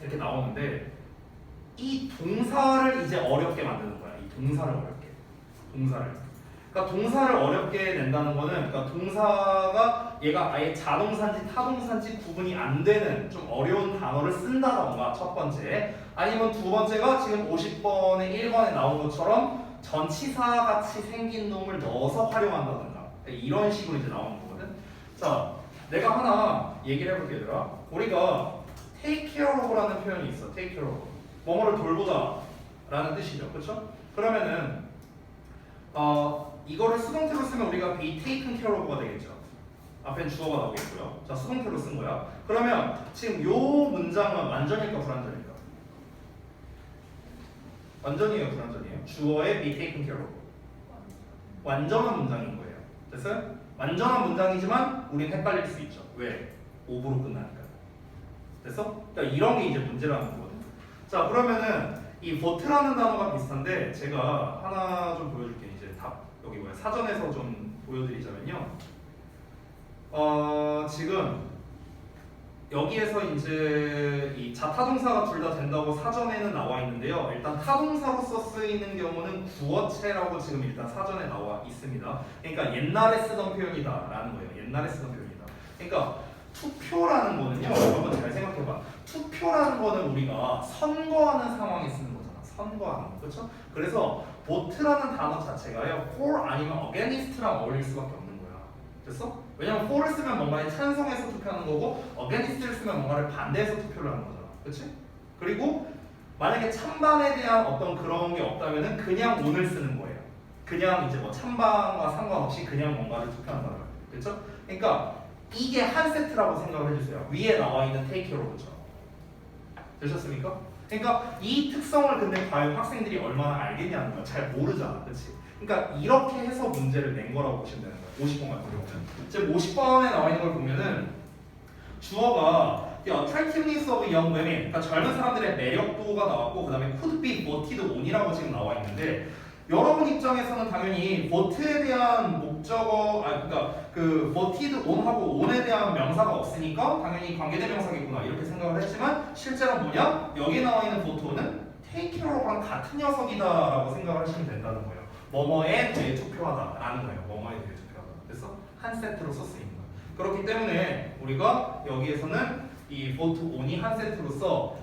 이렇게 나오는데 이 동사를 이제 어렵게 만드는 거야. 이 동사를 어렵게. 그러니까 동사를 어렵게 낸다는 거는 그러니까 동사가 얘가 아예 자동사인지 타동사인지 구분이 안 되는 좀 어려운 단어를 쓴다던가 첫 번째 아니면 두 번째가 지금 50번에 1번에 나온 것처럼 전치사 같이 생긴 놈을 넣어서 활용한다던가 이런 식으로 이제 나오는 거거든. 자, 내가 하나 얘기를 해볼게 얘들아. 우리가 take care of라는 표현이 있어. take care of. 뭐뭐를 돌보다 라는 뜻이죠. 그렇죠? 그러면은 이거를 수동태로 쓰면 우리가 be taken care of가 되겠죠. 앞엔 주어가 나오겠고요. 자, 수동태로 쓴 거야. 그러면 지금 요 문장은 완전일까 불완전일까? 완전이에요, 불완전이에요? 주어에 be taken care of. 완전한 문장인 거예요. 됐어요? 완전한 문장이지만 우린 헷갈릴 수 있죠. 왜? of로 끝나니까. 됐어? 그러니까 이런 게 이제 문제라는 거거든. 자, 그러면은 이 but라는 단어가 비슷한데 제가 하나 좀 보여줄게. 이제 답 여기 뭐야 사전에서 좀 보여드리자면요. 지금 여기에서 이제 이 자타동사가 둘 다 된다고 사전에는 나와 있는데요. 일단 타동사로서 쓰이는 경우는 구어체라고 지금 일단 사전에 나와 있습니다. 그러니까 옛날에 쓰던 표현이다라는 거예요. 옛날에 쓰던 표현이다. 그러니까 투표라는 거는요. 여러분 잘 생각해봐. 투표라는 거는 우리가 선거하는 상황에 쓰는 거잖아. 선거하는 거. 그렇죠? 그래서 vot라는 단어 자체가요. for 아니면 against랑 어울릴 수밖에 없는 거야. 됐어? 왜냐면 for를 쓰면 뭔가에 찬성해서 투표하는 거고 against를 쓰면 뭔가를 반대해서 투표를 하는 거잖아. 그렇지? 그리고 만약에 찬반에 대한 어떤 그런 게 없다면은 그냥 on을 쓰는 거예요. 그냥 이제 뭐 찬반과 상관없이 그냥 뭔가를 투표한다는 거예요. 그렇죠? 그러니까 이게 한 세트라고 생각을 해주세요. 위에 나와 있는 take care of처럼. 되셨습니까? 그러니까 이 특성을 근데 과연 학생들이 얼마나 알겠냐는 거야. 잘 모르잖아. 그렇지? 그러니까 이렇게 해서 문제를 낸 거라고 보시면 되는 거예요. 50번 같은 경우는. 지금 50번에 나와 있는 걸 보면은 주어가 The attractiveness of young women, 그러니까 젊은 사람들의 매력도가 나왔고 그 다음에 could be voted on이라고 지금 나와 있는데 여러분 입장에서는 당연히 vot에 대한 목적어, 그러니까 그 voted on하고 on에 대한 명사가 없으니까 당연히 관계대명사겠구나 이렇게 생각을 했지만 실제로 뭐냐? 여기 나와 있는 vote는 take care of랑 같은 녀석이다라고 생각을 하시면 된다는 거예요. 뭐뭐에 대해 투표하다라는 거예요. 뭐뭐에 대해 투표하다. 그래서 한 세트로 썼습니다. 그렇기 때문에 우리가 여기에서는 이 vote on이 한 세트로서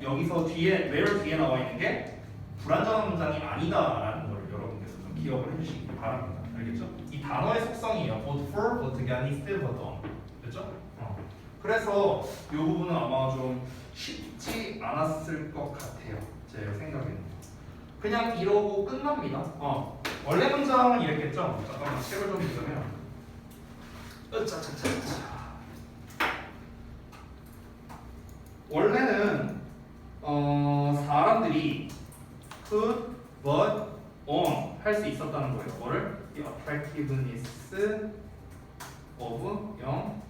여기서 뒤에 where 뒤에 나와 있는 게 불완전한 문장이 아니다라는 걸 여러분께서 좀 기억을 해주시기 바랍니다. 알겠죠? 이 단어의 속성이에요. vote for, vote against, vote on. 됐죠? 그래서 이 부분은 아마 좀 쉽지 않았을 것 같아요. 제 생각에는. 그냥 이러고 끝납니다. 원래 문장은 이랬겠죠? 잠깐만 책을 좀 보자면 원래는 사람들이 could, but, on 할 수 있었다는 거예요. 뭐를? The attractiveness of young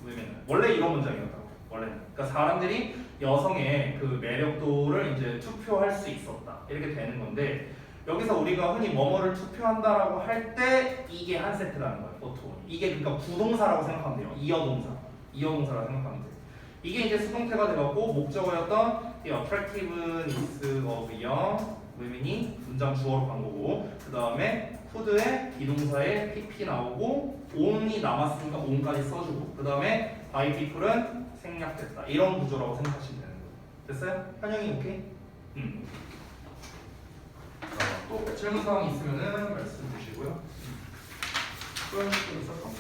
women. 원래 이런 문장이었다고. 원래는. 그러니까 사람들이 여성의 그 매력도를 이제 투표할 수 있었다. 이렇게 되는 건데 여기서 우리가 흔히 뭐뭐를 투표한다라고 할 때 이게 한 세트라는 거예요. 보통. 이게 그러니까 부동사라고 생각하면 돼요. 이어동사라고 생각하면 돼요. 이게 이제 수동태가 되었고 목적어였던 the attractiveness of young women이 문장 주어로 간 거고 그 다음에 could에 비동사에 pp 나오고 on이 남았으니까 on까지 써주고 그 다음에 by people은 생략됐다. 이런 구조라고 생각하시면 되는 거예요. 됐어요? 현영이 오케이? 또 질문 사항 있으면은 말씀 주시고요. 또 있었던 거.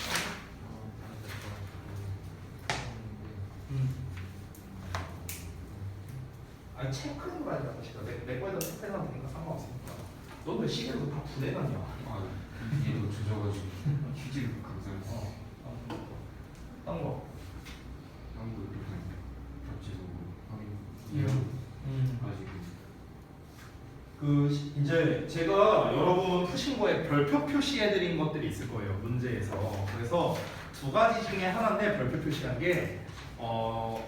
아니 체크는 거 아니라 제가 내 거에다 체크해놔도 되니까 상관없으니까. 넌 왜 시계를 다 분해놨냐? 아 얘도 조져가지고 휴지를 감싸면서 딴 거. 한국 이렇게 겹치고 확인 가지고 이제 제가 여러분 푸신 거에 별표 표시해드린 것들이 있을 거예요 문제에서. 그래서 두 가지 중에 하나인데 별표 표시한 게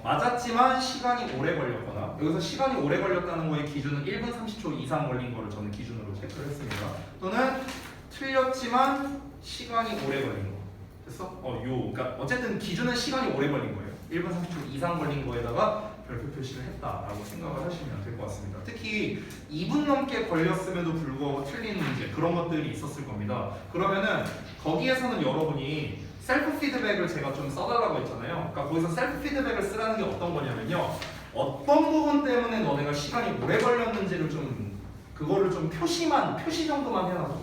맞았지만 시간이 오래 걸렸거나 여기서 시간이 오래 걸렸다는 거의 기준은 1분 30초 이상 걸린 거를 저는 기준으로 체크를 했습니다. 또는 틀렸지만 시간이 오래 걸린 거. 됐어? 그러니까 어쨌든 기준은 시간이 오래 걸린 거예요. 1분 30초 이상 걸린 거에다가 별표 표시를 했다라고 생각을 하시면 될 것 같습니다. 특히 2분 넘게 걸렸음에도 불구하고 틀린 문제 그런 것들이 있었을 겁니다. 그러면은 거기에서는 여러분이 셀프 피드백을 제가 좀 써달라고 했잖아요. 그러니까 거기서 셀프 피드백을 쓰라는 게 어떤 거냐면요. 어떤 부분 때문에 너네가 시간이 오래 걸렸는지를 그거를 좀 표시 정도만 해놔줘.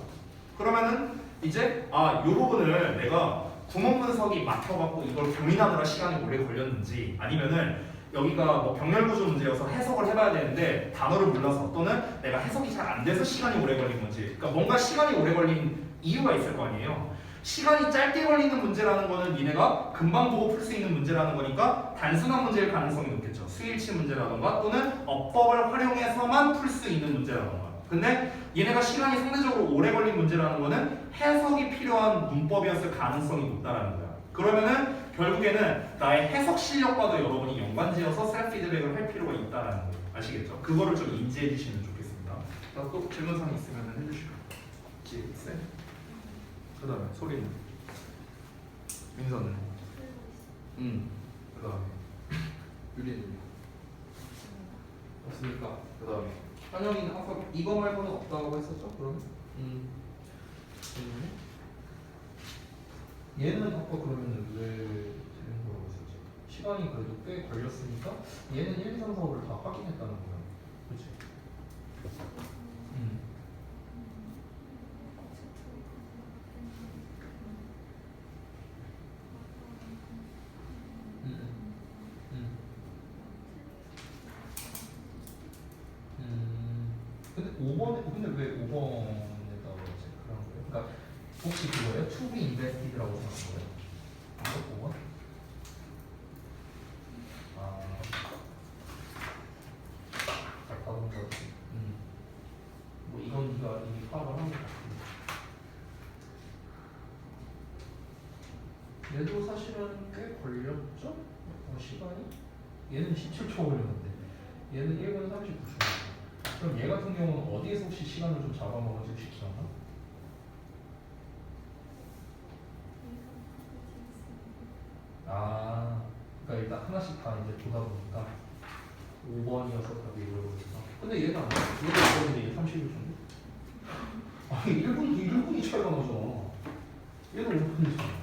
그러면은 이제 요 부분을 내가 구문 분석이 막혀갖고 이걸 고민하느라 시간이 오래 걸렸는지 아니면은 여기가 뭐 병렬구조 문제여서 해석을 해봐야 되는데 단어를 몰라서 또는 내가 해석이 잘 안 돼서 시간이 오래 걸린 건지 그러니까 뭔가 시간이 오래 걸린 이유가 있을 거 아니에요. 시간이 짧게 걸리는 문제라는 거는 니네가 금방 보고 풀 수 있는 문제라는 거니까 단순한 문제일 가능성이 높겠죠. 수일치 문제라던가 또는 어법을 활용해서만 풀 수 있는 문제라던가. 근데 얘네가 시간이 상대적으로 오래 걸린 문제라는 거는 해석이 필요한 문법이었을 가능성이 높다라는 거야. 그러면은 결국에는 나의 해석 실력과도 여러분이 연관지어서 셀프 피드백을 할 필요가 있다라는 거 아시겠죠? 그거를 좀 인지해 주시면 좋겠습니다. 또 질문사항 있으면 해주시고. 쌤. 그 다음에 소리는? 민서는? 그 다음에 유리는? 없습니까? 그 다음에 현영이는 아까 이거 말고는 없다고 했었죠? 그러면? 얘는 아까 그러면 왜 되는 거라고 했었지? 시간이 그래도 꽤 걸렸으니까 얘는 1, 2, 3, 4, 5를 다 확인했다는 거야. 그치? 근데 5번에 근데 왜 5번에다가 체크를 한 거예요? 그러니까 혹시 그거예요? To be investied라고 생각한 거예요? 이거 5번? 잘 받은 거 같아. 뭐 이건 네가 이미 파악을 한 것 같은데. 얘도 사실은 꽤 걸렸죠? 시간이? 얘는 17초 걸렸는데 얘는 1분 39초. 그럼 얘 같은 경우는 어디에서 혹시 시간을 좀 잡아먹은지 혹시 기억나? 그러니까 일단 하나씩 다 이제 보다 보니까 5번이어서 답이 이거였어. 근데 얘는 안 돼. 얘도 5번인데 얘 31초인데? 아니 1분이 차이가 나잖아. 얘는 5분이잖아.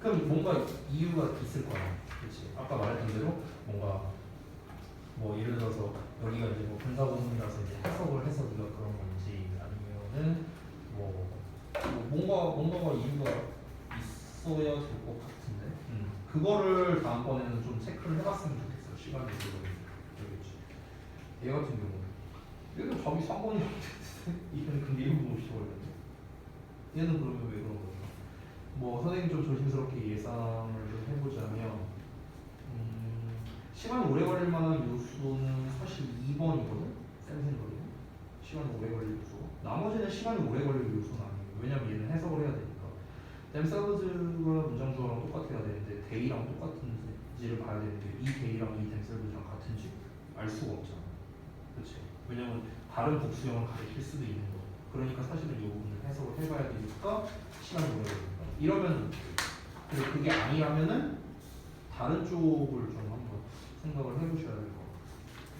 그럼 뭔가 이유가 있을 거야. 그렇지? 아까 말했던 대로 뭔가 뭐 예를 들어서 여기가 이제 뭐 분사구문이라서 이제 해석을 해서 네가 그런 건지 아니면은 뭔가가 이유가 있어야 될 것 같은데 그거를 다음번에는 좀 체크를 해봤으면 좋겠어요. 시간이 있어서 그러겠지. 얘 같은 경우는 얘는 답이 3번이었는데 얘는 근데 1분 50초 걸렸네. 얘는 그러면 왜 그런 거죠? 뭐 선생님 좀 조심스럽게 예상을 좀 해보자면 시간이 오래 걸릴 만한 요소는 사실 2번이거든? 쌤 생각에는 시간이 오래 걸릴 요소가 나머지는 시간이 오래 걸릴 요소는 아니에요. 왜냐면 얘는 해석을 해야 되니까 댐셀브즈가 문장주어랑 똑같아야 되는데 데이랑 똑같은지를 봐야 되는데 이 데이랑 이 댐셀브즈랑 같은지 알 수가 없잖아. 그렇지? 왜냐면 다른 복수형을 가리킬 수도 있는 거. 그러니까 사실은 이 부분을 해석을 해봐야 되니까 시간이 오래 걸린다. 이러면 그게 아니라면은 다른 쪽을 좀 한번 생각을 해보셔야 될 것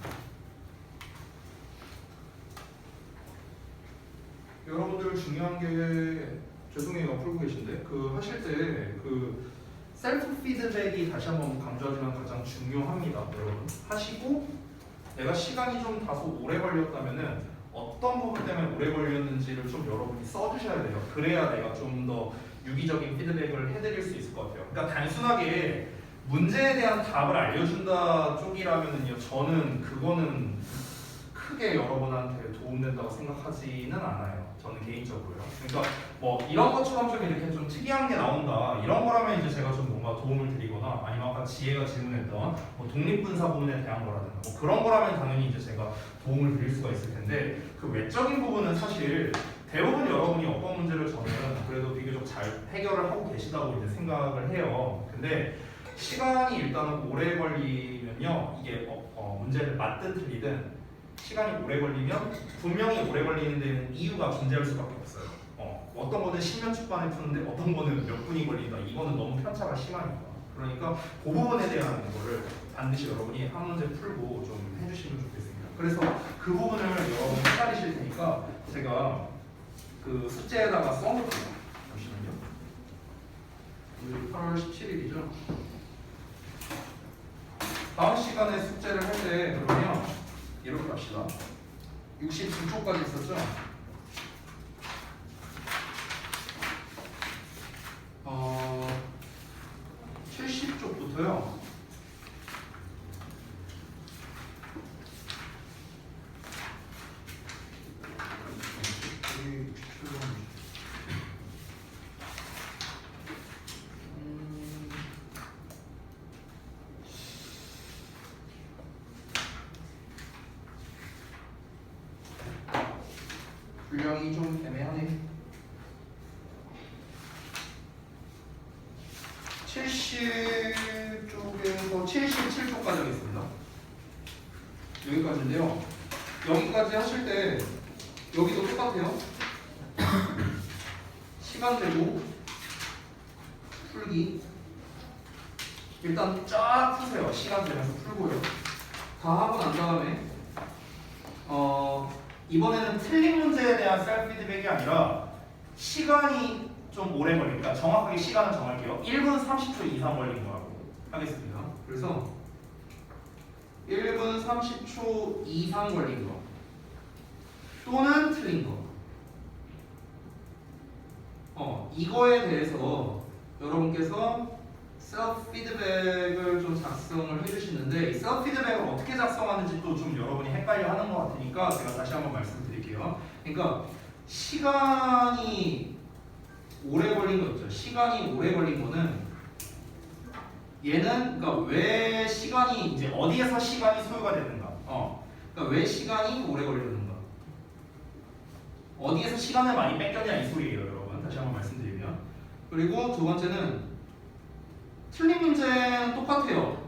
같아요. 여러분들 중요한 게 죄송해요 풀고 계신데 그 하실 때 그 셀프 피드백이 다시 한번 강조하지만 가장 중요합니다. 여러분 하시고 내가 시간이 좀 다소 오래 걸렸다면은 어떤 부분 때문에 오래 걸렸는지를 좀 여러분이 써주셔야 돼요. 그래야 내가 좀 더 유기적인 피드백을 해드릴 수 있을 것 같아요. 그러니까 단순하게 문제에 대한 답을 알려준다 쪽이라면은요, 저는 그거는 크게 여러분한테 도움된다고 생각하지는 않아요. 저는 개인적으로요. 그러니까 뭐 이런 것처럼 좀 이렇게 좀 특이한 게 나온다 이런 거라면 이제 제가 좀 뭔가 도움을 드리거나 아니면 아까 지혜가 질문했던 뭐 독립분사 부분에 대한 거라든가 뭐 그런 거라면 당연히 이제 제가 도움을 드릴 수가 있을 텐데 그 외적인 부분은 사실 대부분 여러분이 어떤 문제를 저는 그래도 비교적 잘 해결을 하고 계시다고 이제 생각을 해요. 근데 시간이 일단은 오래 걸리면요, 이게 문제를 맞든 틀리든 시간이 오래 걸리면 분명히 오래 걸리는 데는 이유가 존재할 수밖에 없어요. 어떤 거는 10년 초반에 푸는데 어떤 거는 몇 분이 걸린다. 이거는 너무 편차가 심하니까. 그러니까 그 부분에 대한 거를 반드시 여러분이 한 문제 풀고 좀 해주시면 좋겠습니다. 그래서 그 부분을 여러분 헷갈리실 테니까 제가 그 숙제에다가 써놓을게요. 잠시만요. 오늘 8월 17일이죠. 다음 시간에 숙제를 할 때 그러면 이렇게 합시다. 69쪽까지 있었죠? 70쪽부터요. 분량이 좀 애매하네. 70쪽에서 77쪽까지 하겠습니다. 여기까지인데요. 여기까지 하실 때 여기도 똑같아요. 시간대로 풀기. 일단 쫙 푸세요. 시간대면서 풀고요. 다 하고 난 다음에 이번에는 틀린 문제에 대한 셀프 피드백이 아니라 시간이 좀 오래 걸리니까 정확하게 시간을 정할게요. 1분 30초 이상 걸린 거라고 하겠습니다. 그래서 1분 30초 이상 걸린 거 또는 틀린 거 이거에 대해서 여러분께서 셀프 피드백을 좀 작성을 해주시는데 이 셀프 피드백을 어떻게 작성하는지 또 좀 여러분이 헷갈려 하는 것 같으니까 제가 다시 한번 말씀드릴게요. 그러니까 시간이 오래 걸린 거 있죠. 시간이 오래 걸린 거는 얘는 그러니까 왜 시간이 이제 어디에서 시간이 소요가 되는가. 그러니까 왜 시간이 오래 걸리는가. 어디에서 시간을 많이 뺏겼냐 이 소리예요, 여러분. 다시 한번 말씀드리면. 그리고 두 번째는 틀린 문제는 똑같아요.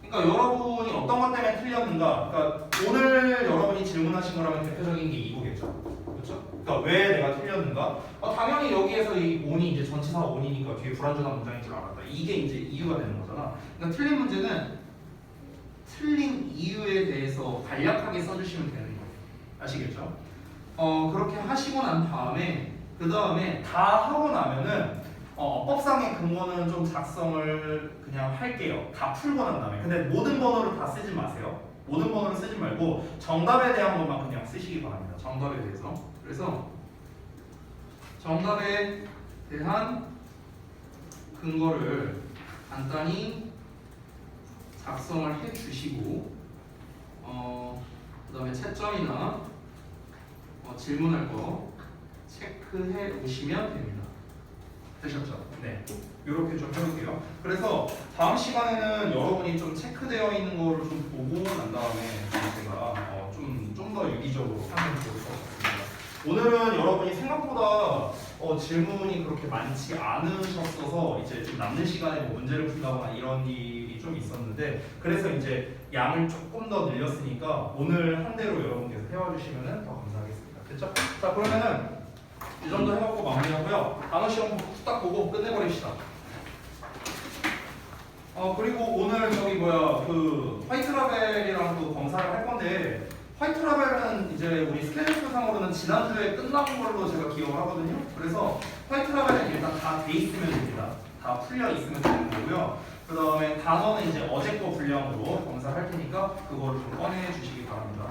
그러니까 여러분이 어떤 것 때문에 틀렸는가. 그러니까 오늘 여러분이 질문하신 거라면 대표적인 게 이거겠죠. 그렇죠? 그러니까 왜 내가 틀렸는가? 당연히 여기에서 이 on이 이제 전치사 on이니까 뒤에 불완전한 문장인 줄 알았다. 이게 이제 이유가 되는 거잖아. 그러니까 틀린 문제는 틀린 이유에 대해서 간략하게 써주시면 되는 거예요. 아시겠죠? 그렇게 하시고 난 다음에 그 다음에 다 하고 나면은 법상의 근거는 좀 작성을 그냥 할게요. 다 풀고 난 다음에. 근데 모든 번호를 다 쓰지 마세요. 모든 번호를 쓰지 말고 정답에 대한 것만 그냥 쓰시기 바랍니다. 정답에 대해서. 그래서 정답에 대한 근거를 간단히 작성을 해주시고 그 다음에 채점이나 질문할 거 체크해 오시면 됩니다. 되셨죠? 네. 이렇게 좀 해볼게요. 그래서 다음 시간에는 여러분이 좀 체크되어 있는 거를 좀 보고 난 다음에 제가 좀 더 유기적으로 하면 좋을 것 같습니다. 오늘은 여러분이 생각보다 질문이 그렇게 많지 않으셨어서 이제 좀 남는 시간에 뭐 문제를 푼다거나 이런 일이 좀 있었는데 그래서 이제 양을 조금 더 늘렸으니까 오늘 한 대로 여러분께서 해와주시면 더 감사하겠습니다. 됐죠? 자 그러면은 이 정도 해갖고 마무리하고요. 단어 시험 딱 보고 끝내버립시다. 그리고 오늘 저기 그 화이트라벨이랑 또 검사를 할 건데 화이트 라벨은 이제 우리 스케줄표상으로는 지난주에 끝난 걸로 제가 기억을 하거든요. 그래서 화이트 라벨은 일단 다 돼 있으면 됩니다. 다 풀려 있으면 되는 거고요. 그 다음에 단어는 이제 어제 거 분량으로 검사할 테니까 그거를 좀 꺼내 주시기 바랍니다.